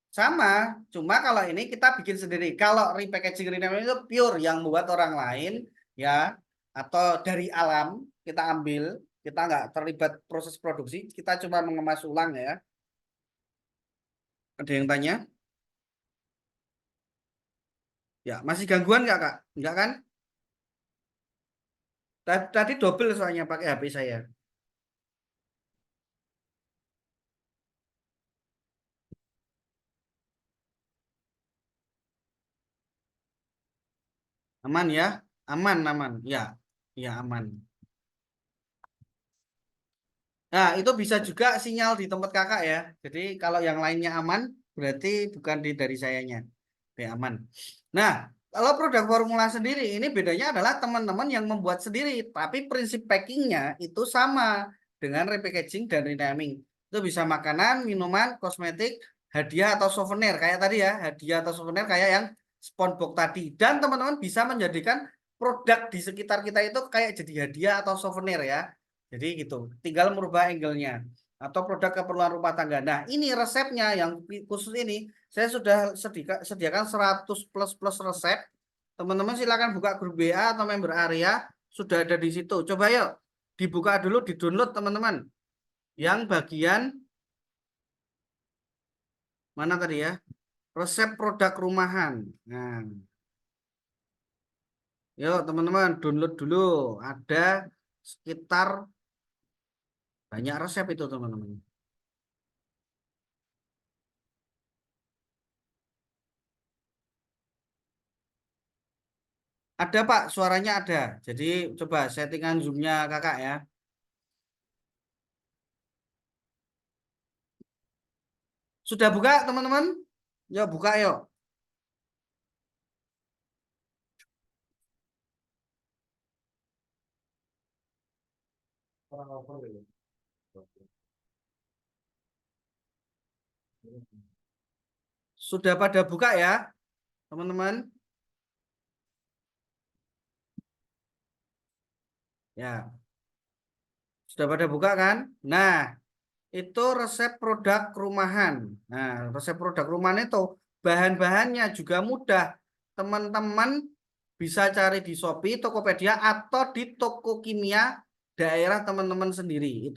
Sama, cuma kalau ini kita bikin sendiri. Kalau repackaging renaming itu pure yang buat orang lain, ya, atau dari alam kita ambil, kita nggak terlibat proses produksi, kita cuma mengemas ulang ya. Ada yang tanya? Ya, masih gangguan nggak Kak? Nggak kan? Tadi double soalnya pakai HP saya. Aman ya? Aman, aman. Ya, ya aman. Nah, itu bisa juga sinyal di tempat kakak ya. Jadi kalau yang lainnya aman, berarti bukan dari sayanya. Oke, aman. Nah, kalau produk formula sendiri, ini bedanya adalah teman-teman yang membuat sendiri. Tapi prinsip packingnya itu sama dengan repackaging dan renaming. Itu bisa makanan, minuman, kosmetik, hadiah atau souvenir. Kayak tadi ya, hadiah atau souvenir kayak yang SpongeBob tadi. Dan teman-teman bisa menjadikan produk di sekitar kita itu kayak jadi hadiah atau souvenir ya. Jadi gitu, tinggal merubah angle-nya atau produk keperluan rumah tangga. Nah, ini resepnya yang khusus ini saya sudah sediakan 100 plus plus resep. Teman-teman silakan buka grup WA atau member area, sudah ada di situ. Coba yuk dibuka dulu, di-download teman-teman. Yang bagian mana tadi ya? Resep produk rumahan. Nah, yuk teman-teman download dulu. Ada sekitar banyak resep itu, teman-teman. Ada Pak, suaranya ada. Jadi coba settingan zoomnya kakak ya. Sudah buka teman-teman? Yuk buka yuk. Sudah pada buka ya teman-teman? Ya, sudah pada buka kan? Nah, itu resep produk rumahan. Nah, resep produk rumahan itu bahan-bahannya juga mudah. Teman-teman bisa cari di Shopee, Tokopedia, atau di toko kimia daerah teman-teman sendiri.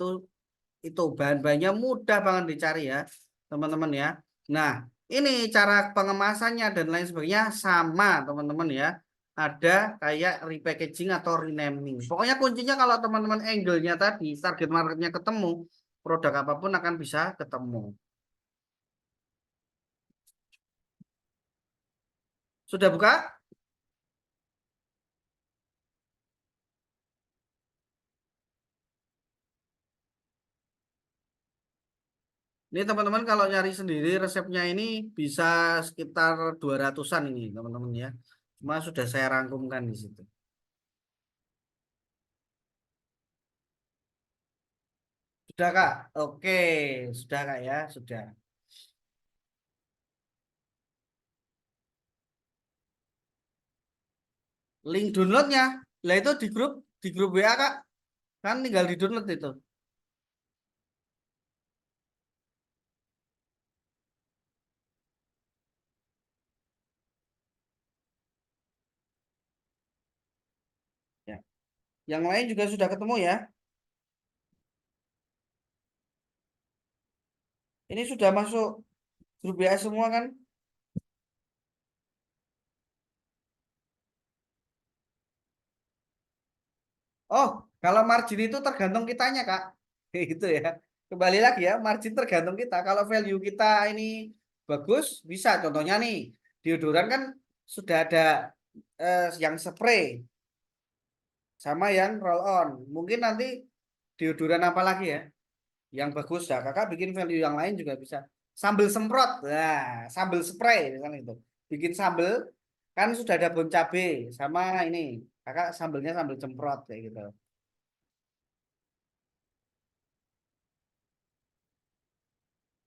Itu bahan-bahannya mudah banget dicari ya, teman-teman ya. Nah, ini cara pengemasannya dan lain sebagainya sama, teman-teman ya. Ada kayak repackaging atau renaming. Pokoknya kuncinya kalau teman-teman angle-nya tadi, target marketnya ketemu, produk apapun akan bisa ketemu. Sudah buka? Ini teman-teman kalau nyari sendiri resepnya ini bisa sekitar 200-an ini, teman-teman ya. Cuma sudah saya rangkumkan di situ. Sudah Kak? Oke, sudah Kak ya, sudah. Link downloadnya, lah itu di grup WA Kak, kan tinggal di download itu. Ya. Yang lain juga sudah ketemu ya. Ini sudah masuk grup WA semua kan? Oh, kalau margin itu tergantung kitanya Kak. Gitu ya. Kembali lagi ya, margin tergantung kita. Kalau value kita ini bagus, bisa. Contohnya nih, deodoran kan sudah ada yang spray sama yang roll on. Mungkin nanti deodoran apa lagi ya? Yang bagus ya kakak bikin value yang lain juga bisa. Sambal semprot, nah sambal spray misalnya itu, bikin sambal kan sudah ada bon cabe sama ini, kakak sambalnya sambal semprot kayak gitu.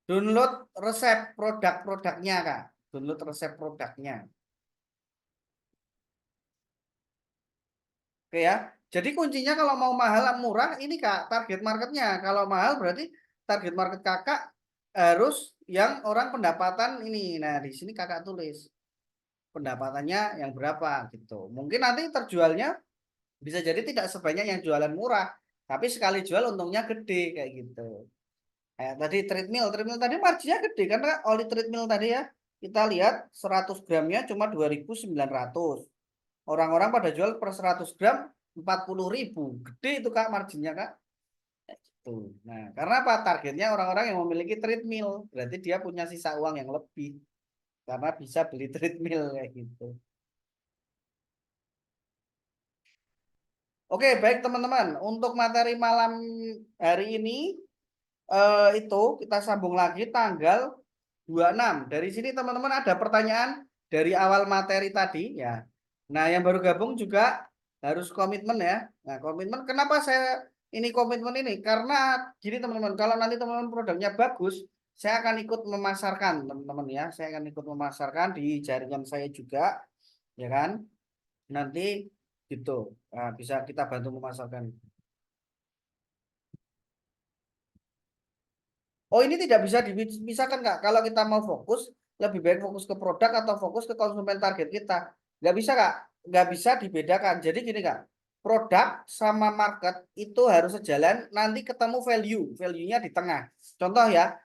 Download resep produk-produknya kak, download resep produknya. Oke ya, jadi kuncinya kalau mau mahal murah ini kak, target marketnya. Kalau mahal berarti target market kakak harus yang orang pendapatan ini. Nah di sini kakak tulis pendapatannya yang berapa gitu. Mungkin nanti terjualnya bisa jadi tidak sebanyak yang jualan murah, tapi sekali jual untungnya gede kayak gitu. Kayak tadi treadmill tadi marginnya gede karena oli treadmill tadi ya. Kita lihat 100 gramnya cuma 2.900. Orang-orang pada jual per 100 gram 40.000. Gede itu Kak marginnya Kak. Tuh. Nah, karena apa? Targetnya orang-orang yang memiliki treadmill. Berarti dia punya sisa uang yang lebih karena bisa beli treadmill kayak gitu. Oke, baik teman-teman. Untuk materi malam hari ini itu kita sambung lagi tanggal 26. Dari sini teman-teman ada pertanyaan dari awal materi tadi ya. Nah, yang baru gabung juga harus komitmen ya. Nah, komitmen kenapa saya ini komitmen ini? Karena gini teman-teman, kalau nanti teman-teman produknya bagus, saya akan ikut memasarkan teman-teman ya. Saya akan ikut memasarkan di jaringan saya juga, ya kan? Nanti gitu. Nah, bisa kita bantu memasarkan. Oh ini tidak bisa dipisahkan Kak. Kalau kita mau fokus, lebih baik fokus ke produk atau fokus ke konsumen target kita. Nggak bisa Kak, nggak bisa dibedakan. Jadi gini Kak, produk sama market itu harus sejalan, nanti ketemu value-nya di tengah. Contoh ya,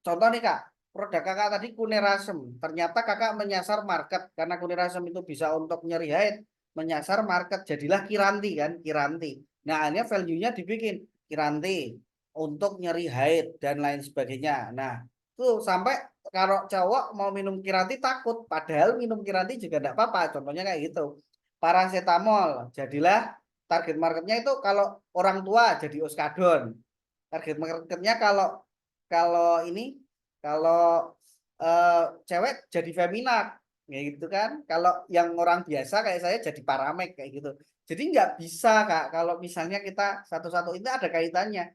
contoh nih Kak, produk Kakak tadi Kunerasem. Ternyata Kakak menyasar market, karena Kunerasem itu bisa untuk nyeri haid, menyasar market, jadilah Kiranti kan, Kiranti. Nah akhirnya value-nya dibikin Kiranti untuk nyeri haid dan lain sebagainya. Nah, tuh sampai kalau cowok mau minum Kiranti takut, padahal minum Kiranti juga tidak apa-apa. Contohnya kayak gitu. paracetamol. Jadilah target marketnya itu kalau orang tua jadi Oskadon. Target marketnya kalau kalau ini kalau cewek jadi Feminak kayak gitu kan. Kalau yang orang biasa kayak saya jadi Paramek kayak gitu. Jadi nggak bisa Kak kalau misalnya kita satu-satu itu ada kaitannya.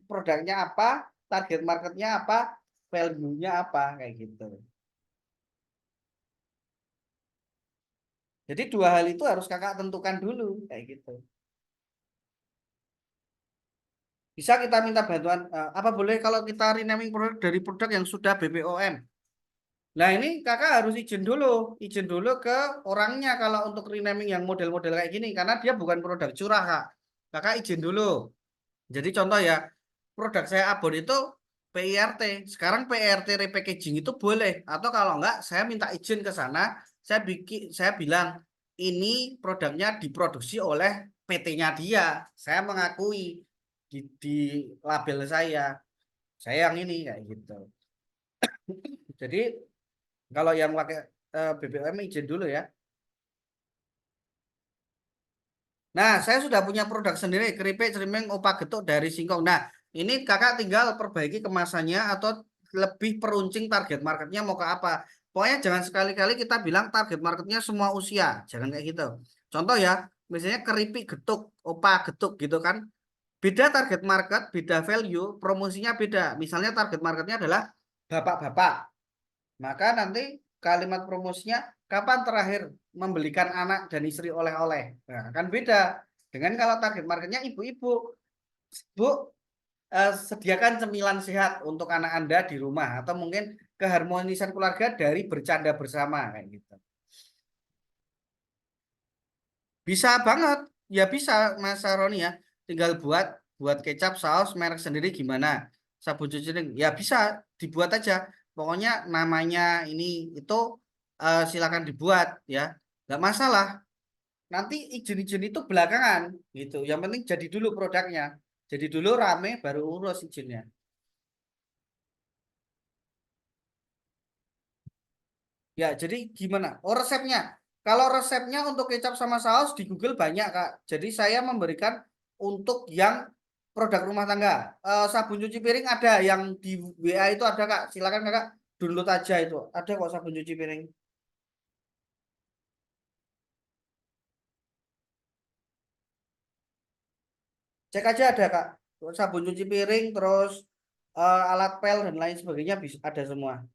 Produknya apa, target marketnya apa, value-nya apa kayak gitu. Jadi dua hal itu harus kakak tentukan dulu kayak gitu. Bisa kita minta bantuan apa boleh kalau kita renaming produk dari produk yang sudah BPOM. Nah ini kakak harus izin dulu ke orangnya kalau untuk renaming yang model-model kayak gini karena dia bukan produk curah kak. Kakak izin dulu. Jadi contoh ya produk saya Abon itu PIRT. Sekarang PIRT repackaging itu boleh atau kalau enggak saya minta izin ke sana. Saya bilang ini produknya diproduksi oleh PT-nya dia. Saya mengakui di label saya yang ini kayak gitu. Jadi kalau yang pakai BBM izin dulu ya. Nah, saya sudah punya produk sendiri, keripik, cerimeng, opak getuk dari singkong. Nah, ini kakak tinggal perbaiki kemasannya atau lebih peruncing target marketnya mau ke apa. Pokoknya jangan sekali-kali kita bilang target marketnya semua usia. Jangan kayak gitu. Contoh ya, misalnya keripik getuk, opak getuk gitu kan. Beda target market, beda value, promosinya beda. Misalnya target marketnya adalah bapak-bapak. Maka nanti kalimat promosinya kapan terakhir membelikan anak dan istri oleh-oleh. Nah, kan beda. Dengan kalau target marketnya ibu-ibu. Bu, sediakan cemilan sehat untuk anak Anda di rumah atau mungkin keharmonisan keluarga dari bercanda bersama kayak gitu. Bisa banget. Ya bisa Mas Saroni ya. Tinggal buat kecap saus merek sendiri gimana? Sabun cuci piring. Ya bisa dibuat aja. Pokoknya namanya ini itu silakan dibuat ya. Nggak masalah. Nanti izin-izin itu belakangan gitu. Yang penting jadi dulu produknya. Jadi dulu rame baru urus izinnya. Ya, jadi gimana? Oh, resepnya. Kalau resepnya untuk kecap sama saus di Google banyak, Kak. Jadi saya memberikan untuk yang produk rumah tangga. Sabun cuci piring ada yang di WA itu ada, Kak. Silakan Kakak download aja itu. Ada kok sabun cuci piring. Cek aja ada, Kak. Sabun cuci piring terus alat pel dan lain sebagainya bisa ada semua.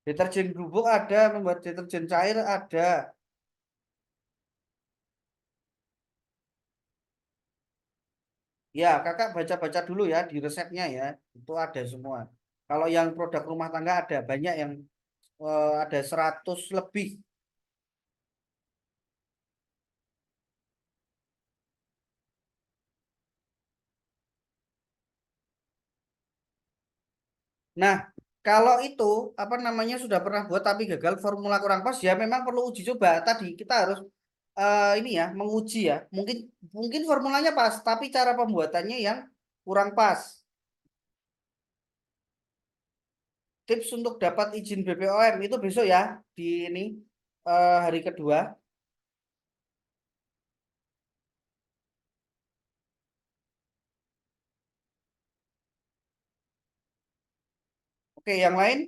Deterjen bubuk ada, membuat deterjen cair ada. Ya, kakak baca-baca dulu ya di resepnya ya. Itu ada semua. Kalau yang produk rumah tangga ada banyak yang ada 100 lebih. Nah, kalau itu apa namanya sudah pernah buat tapi gagal formula kurang pas ya memang perlu uji coba. Tadi kita harus ini ya menguji ya. Mungkin mungkin formulanya pas tapi cara pembuatannya yang kurang pas. Tips untuk dapat izin BPOM itu besok ya di ini hari kedua. Oke, yang lain.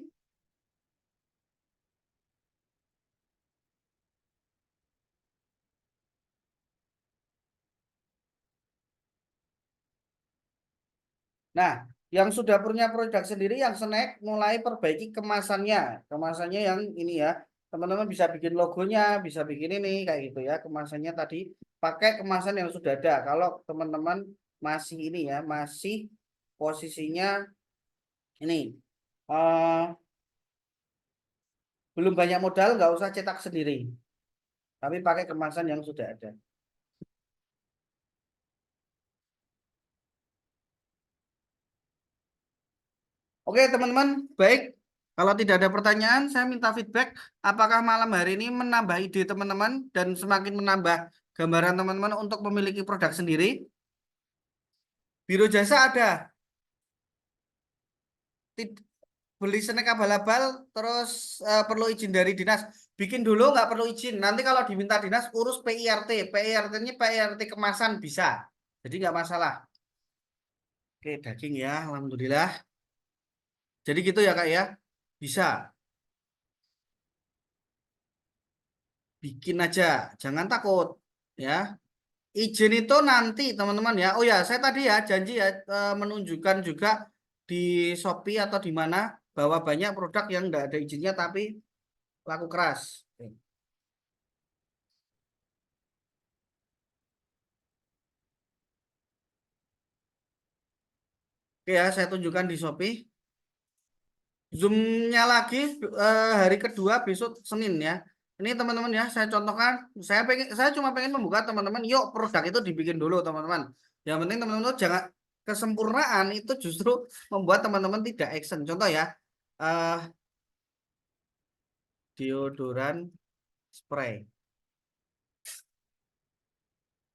Nah, yang sudah punya produk sendiri yang snack mulai perbaiki kemasannya. Kemasannya yang ini ya. Teman-teman bisa bikin logonya, bisa bikin ini kayak gitu ya. Kemasannya tadi pakai kemasan yang sudah ada. Kalau teman-teman masih ini ya, masih posisinya ini belum banyak modal, nggak usah cetak sendiri. Tapi pakai kemasan yang sudah ada. Oke, teman-teman, baik. Kalau tidak ada pertanyaan, saya minta feedback. Apakah malam hari ini menambah ide teman-teman dan semakin menambah gambaran teman-teman untuk memiliki produk sendiri? Biro jasa ada. Beli snack abal-abal terus perlu izin dari dinas. Bikin dulu nggak perlu izin. Nanti kalau diminta dinas urus PIRT. PIRT-nya PIRT kemasan bisa. Jadi nggak masalah. Oke, daging ya, alhamdulillah. Jadi gitu ya Kak ya. Bisa. Bikin aja, jangan takut ya. Izin itu nanti teman-teman ya. Oh ya, saya tadi ya janji ya menunjukkan juga di Shopee atau di mana bahwa banyak produk yang enggak ada izinnya tapi laku keras. Oke ya, saya tunjukkan di Shopee. Zoom-nya lagi hari kedua besok Senin ya. Ini teman-teman ya, saya contohkan. Saya cuma pengen membuka teman-teman. Yuk produk itu dibikin dulu teman-teman. Yang penting teman-teman jangan kesempurnaan itu justru membuat teman-teman tidak action. Contoh ya, eh deodoran spray.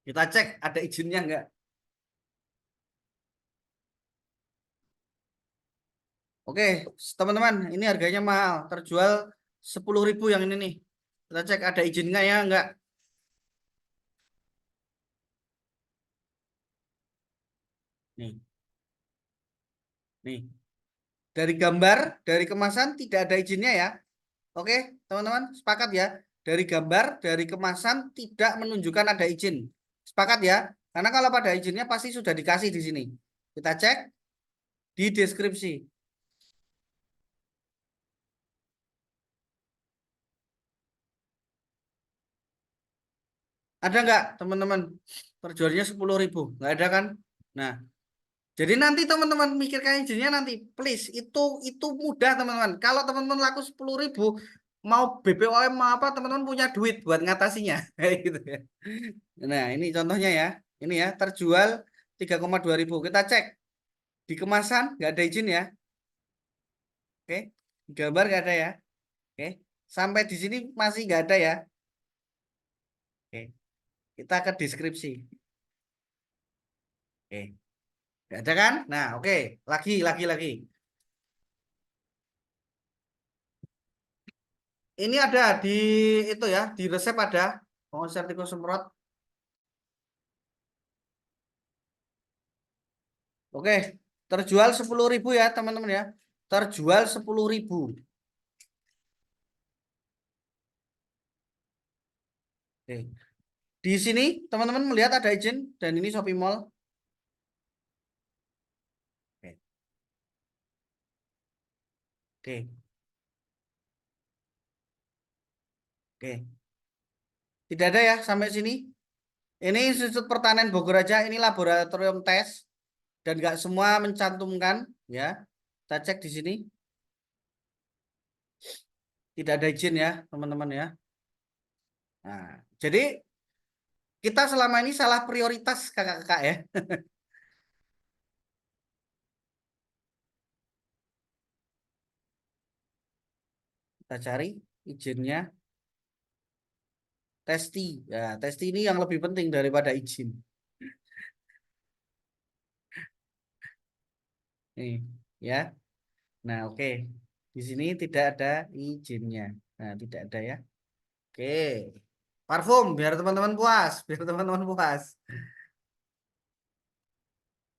Kita cek ada izinnya enggak. Oke, teman-teman, ini harganya mahal. Terjual 10.000 yang ini nih. Kita cek ada izinnya ya enggak. Nih, nih. Dari gambar, dari kemasan tidak ada izinnya ya. Oke, teman-teman, sepakat ya. Dari gambar, dari kemasan tidak menunjukkan ada izin. Sepakat ya. Karena kalau pada izinnya pasti sudah dikasih di sini. Kita cek di deskripsi. Ada nggak teman-teman? Terjualnya 10.000. Nggak ada kan? Nah, jadi nanti teman-teman mikirkan izinnya nanti. Please, itu mudah teman-teman. Kalau teman-teman laku 10.000, mau BPOM mau apa, teman-teman punya duit buat ngatasinya. Kayak gitu ya. Nah, ini contohnya ya. Ini ya, terjual 3,2 ribu. Kita cek. Di kemasan nggak ada izin ya. Oke. Di gambar nggak ada ya. Oke. Sampai di sini masih nggak ada ya. Oke. Kita ke deskripsi. Oke. Nggak ada kan? Nah, oke. Lagi. Ini ada di itu ya, di resep ada. Konser tikus semprot. Oke. Terjual 10.000 ya, teman-teman ya. Terjual 10.000. Oke. Di sini teman-teman melihat ada izin dan ini Shopee Mall. Oke. Oke. Oke. Tidak ada ya sampai sini. Ini Institut Pertanian Bogor aja, ini laboratorium tes dan nggak semua mencantumkan ya. Kita cek di sini, tidak ada izin ya teman-teman ya. Nah, jadi kita selama ini salah prioritas kakak-kakak ya. Kita cari izinnya, testi. Ya, testi ini yang lebih penting daripada izin. Nih, ya. Nah, oke. Di sini tidak ada izinnya. Nah, tidak ada ya. Oke. Parfum biar teman-teman puas, biar teman-teman puas.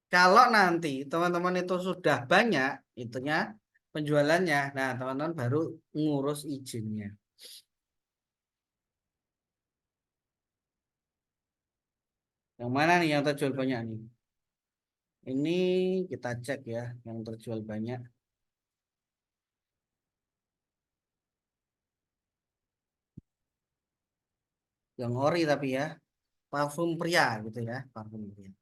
Kalau nanti teman-teman itu sudah banyak itunya penjualannya, nah teman-teman baru ngurus izinnya. Yang mana nih yang terjual banyak nih? Ini kita cek ya, yang terjual banyak. Yang ori tapi ya, parfum pria gitu ya, parfum pria.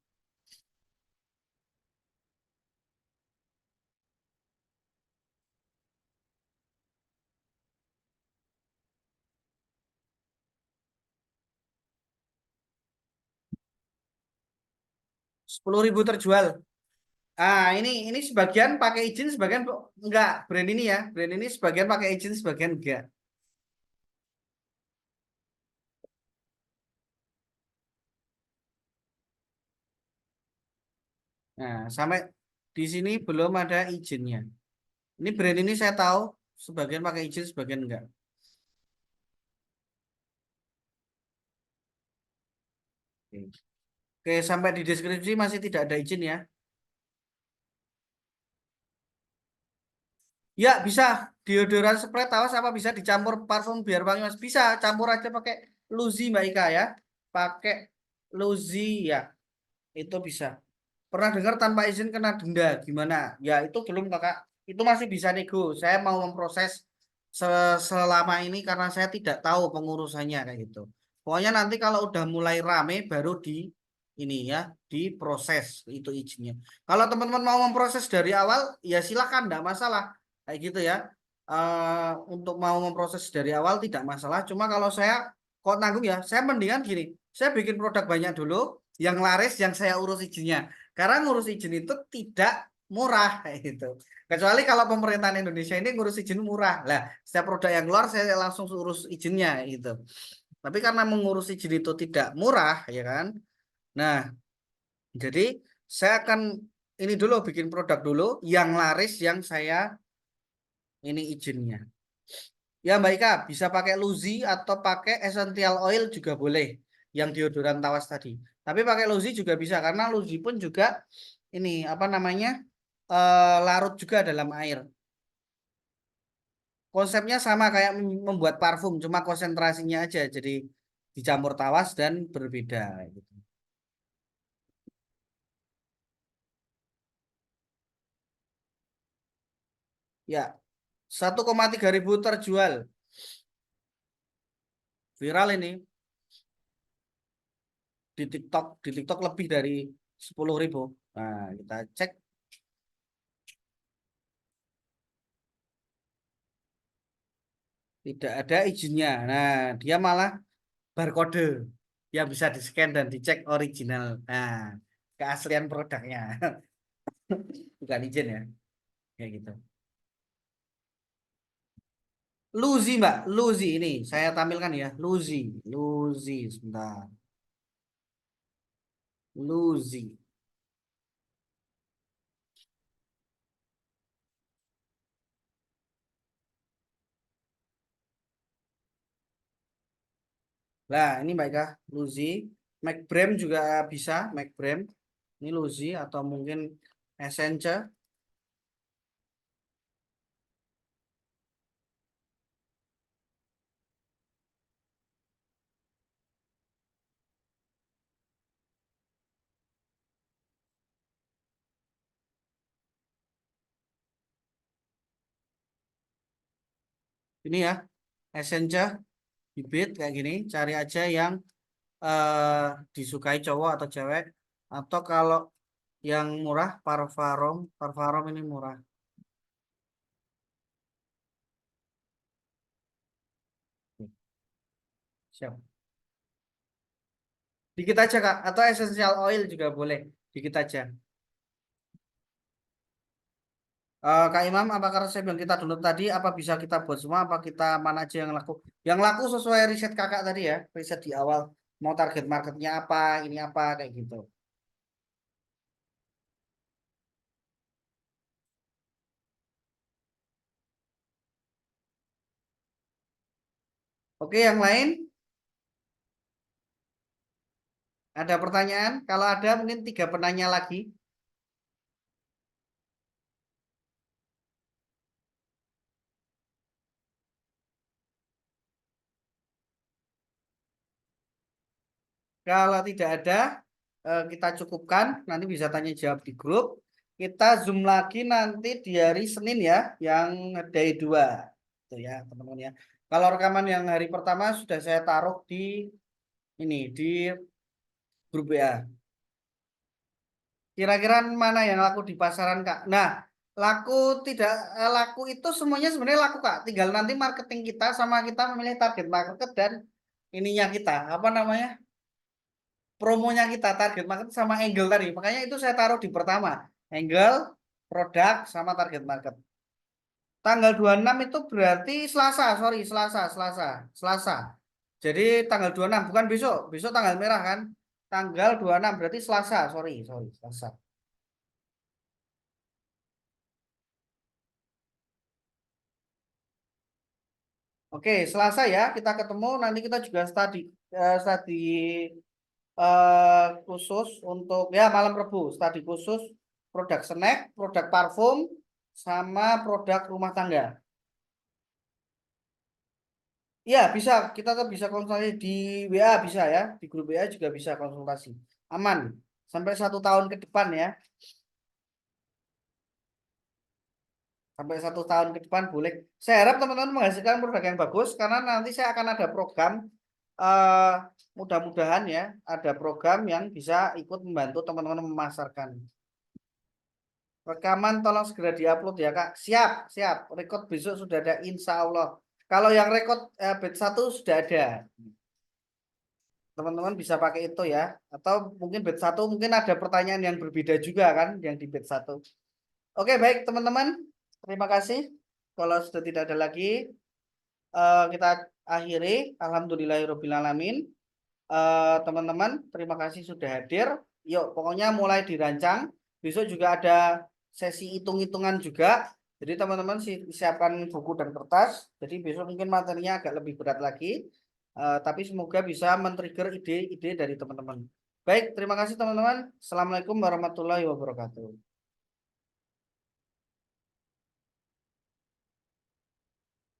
10.000 terjual. Ah, ini sebagian pakai izin, sebagian enggak. Brand ini ya, brand ini sebagian pakai izin, sebagian enggak. Nah, sampai di sini belum ada izinnya. Ini brand ini saya tahu sebagian pakai izin, sebagian enggak. Oke, sampai di deskripsi masih tidak ada izin ya. Ya, bisa deodoran spray tawas apa bisa dicampur parfum biar wangi Mas? Bisa, campur aja pakai Luzi Mbak Ika ya. Pakai Luzi ya, itu bisa. Pernah dengar tanpa izin kena denda gimana? Ya, itu belum Kakak. Itu masih bisa nego. Saya mau memproses selama ini karena saya tidak tahu pengurusannya kayak gitu. Pokoknya nanti kalau udah mulai rame baru di ini ya, diproses itu izinnya. Kalau teman-teman mau memproses dari awal, ya silakan, enggak masalah. Kayak gitu ya. Untuk mau memproses dari awal tidak masalah. Cuma kalau saya kok nanggung ya, saya mendingan gini. Saya bikin produk banyak dulu, yang laris yang saya urus izinnya. Karena ngurus izin itu tidak murah kayak gitu. Kecuali kalau pemerintahan Indonesia ini ngurus izin murah. Lah, setiap produk yang keluar saya langsung urus izinnya gitu. Tapi karena mengurus izin itu tidak murah, ya kan? Nah, jadi saya akan ini dulu bikin produk dulu yang laris yang saya ini izinnya. Ya Mbak Ika, bisa pakai Luzi atau pakai essential oil juga boleh. Yang deodoran tawas tadi. Tapi pakai Luzi juga bisa karena Luzi pun juga ini apa namanya larut juga dalam air. Konsepnya sama kayak membuat parfum, cuma konsentrasinya aja jadi dicampur tawas dan berbeda gitu. Ya, 1,3 ribu terjual. Viral ini di TikTok. Di TikTok lebih dari 10 ribu. Nah, kita cek. Tidak ada izinnya. Nah, dia malah barcode yang bisa di-scan dan dicek original. Nah, keaslian produknya. Bukan izin ya. Kayak gitu. Luzi Mbak, Luzi ini saya tampilkan ya, Luzi, Luzi sebentar, Luzi. Nah ini Mbak Ika, Luzi, McBrem juga bisa, McBrem. Ini Luzi atau mungkin Essence. Ini ya, Essence, bibit kayak gini. Cari aja yang eh, disukai cowok atau cewek. Atau kalau yang murah, Parvarom, Parvarom ini murah. Siap. Dikit aja Kak, atau essential oil juga boleh. Dikit aja. Kak Imam, apa karena saya bilang kita download tadi, apa bisa kita buat semua, apa kita mana aja yang laku? Yang laku sesuai riset kakak tadi ya, riset di awal, mau target marketnya apa, ini apa, kayak gitu. Oke, yang lain, ada pertanyaan? Kalau ada, mungkin 3 penanya lagi. Kalau tidak ada, kita cukupkan, nanti bisa tanya jawab di grup. Kita Zoom lagi nanti di hari Senin ya, yang day 2. Tuh ya, teman-teman ya. Kalau rekaman yang hari pertama sudah saya taruh di ini, di grup WA. Kira-kira mana yang laku di pasaran, Kak? Nah, laku tidak laku itu semuanya sebenarnya laku, Kak. Tinggal nanti marketing kita sama kita memilih target market dan ininya kita, apa namanya? Promonya kita, target market sama angle tadi. Makanya itu saya taruh di pertama. Angle, produk sama target market. Tanggal 26 itu berarti Selasa, sorry, Selasa, Selasa, Selasa. Jadi tanggal 26 bukan besok, besok tanggal merah kan? Tanggal 26 berarti Selasa, sorry, sorry, Selasa. Oke, Selasa ya kita ketemu. Nanti kita juga study khusus untuk ya malam Rebu, study khusus produk snack, produk parfum, sama produk rumah tangga. Iya bisa, kita tuh bisa konsultasi di WA bisa ya, di grup WA juga bisa konsultasi. Aman sampai 1 tahun ke depan ya, sampai 1 tahun ke depan boleh. Saya harap teman-teman menghasilkan produk yang bagus karena nanti saya akan ada program eh mudah-mudahan ya, ada program yang bisa ikut membantu teman-teman memasarkan. Rekaman tolong segera diupload ya Kak. Siap, siap. Record besok sudah ada insya Allah. Kalau yang record batch 1 sudah ada. Teman-teman bisa pakai itu ya. Atau mungkin batch 1 mungkin ada pertanyaan yang berbeda juga kan yang di batch 1. Oke, baik teman-teman. Terima kasih. Kalau sudah tidak ada lagi, kita akhiri. Alhamdulillahirobbilalamin. Teman-teman, terima kasih sudah hadir. Yuk, pokoknya mulai dirancang. Besok juga ada sesi hitung-hitungan juga. Jadi teman-teman siapkan buku dan kertas. Jadi besok mungkin materinya agak lebih berat lagi. Tapi semoga bisa men-trigger ide-ide dari teman-teman. Baik, terima kasih teman-teman. Assalamualaikum warahmatullahi wabarakatuh.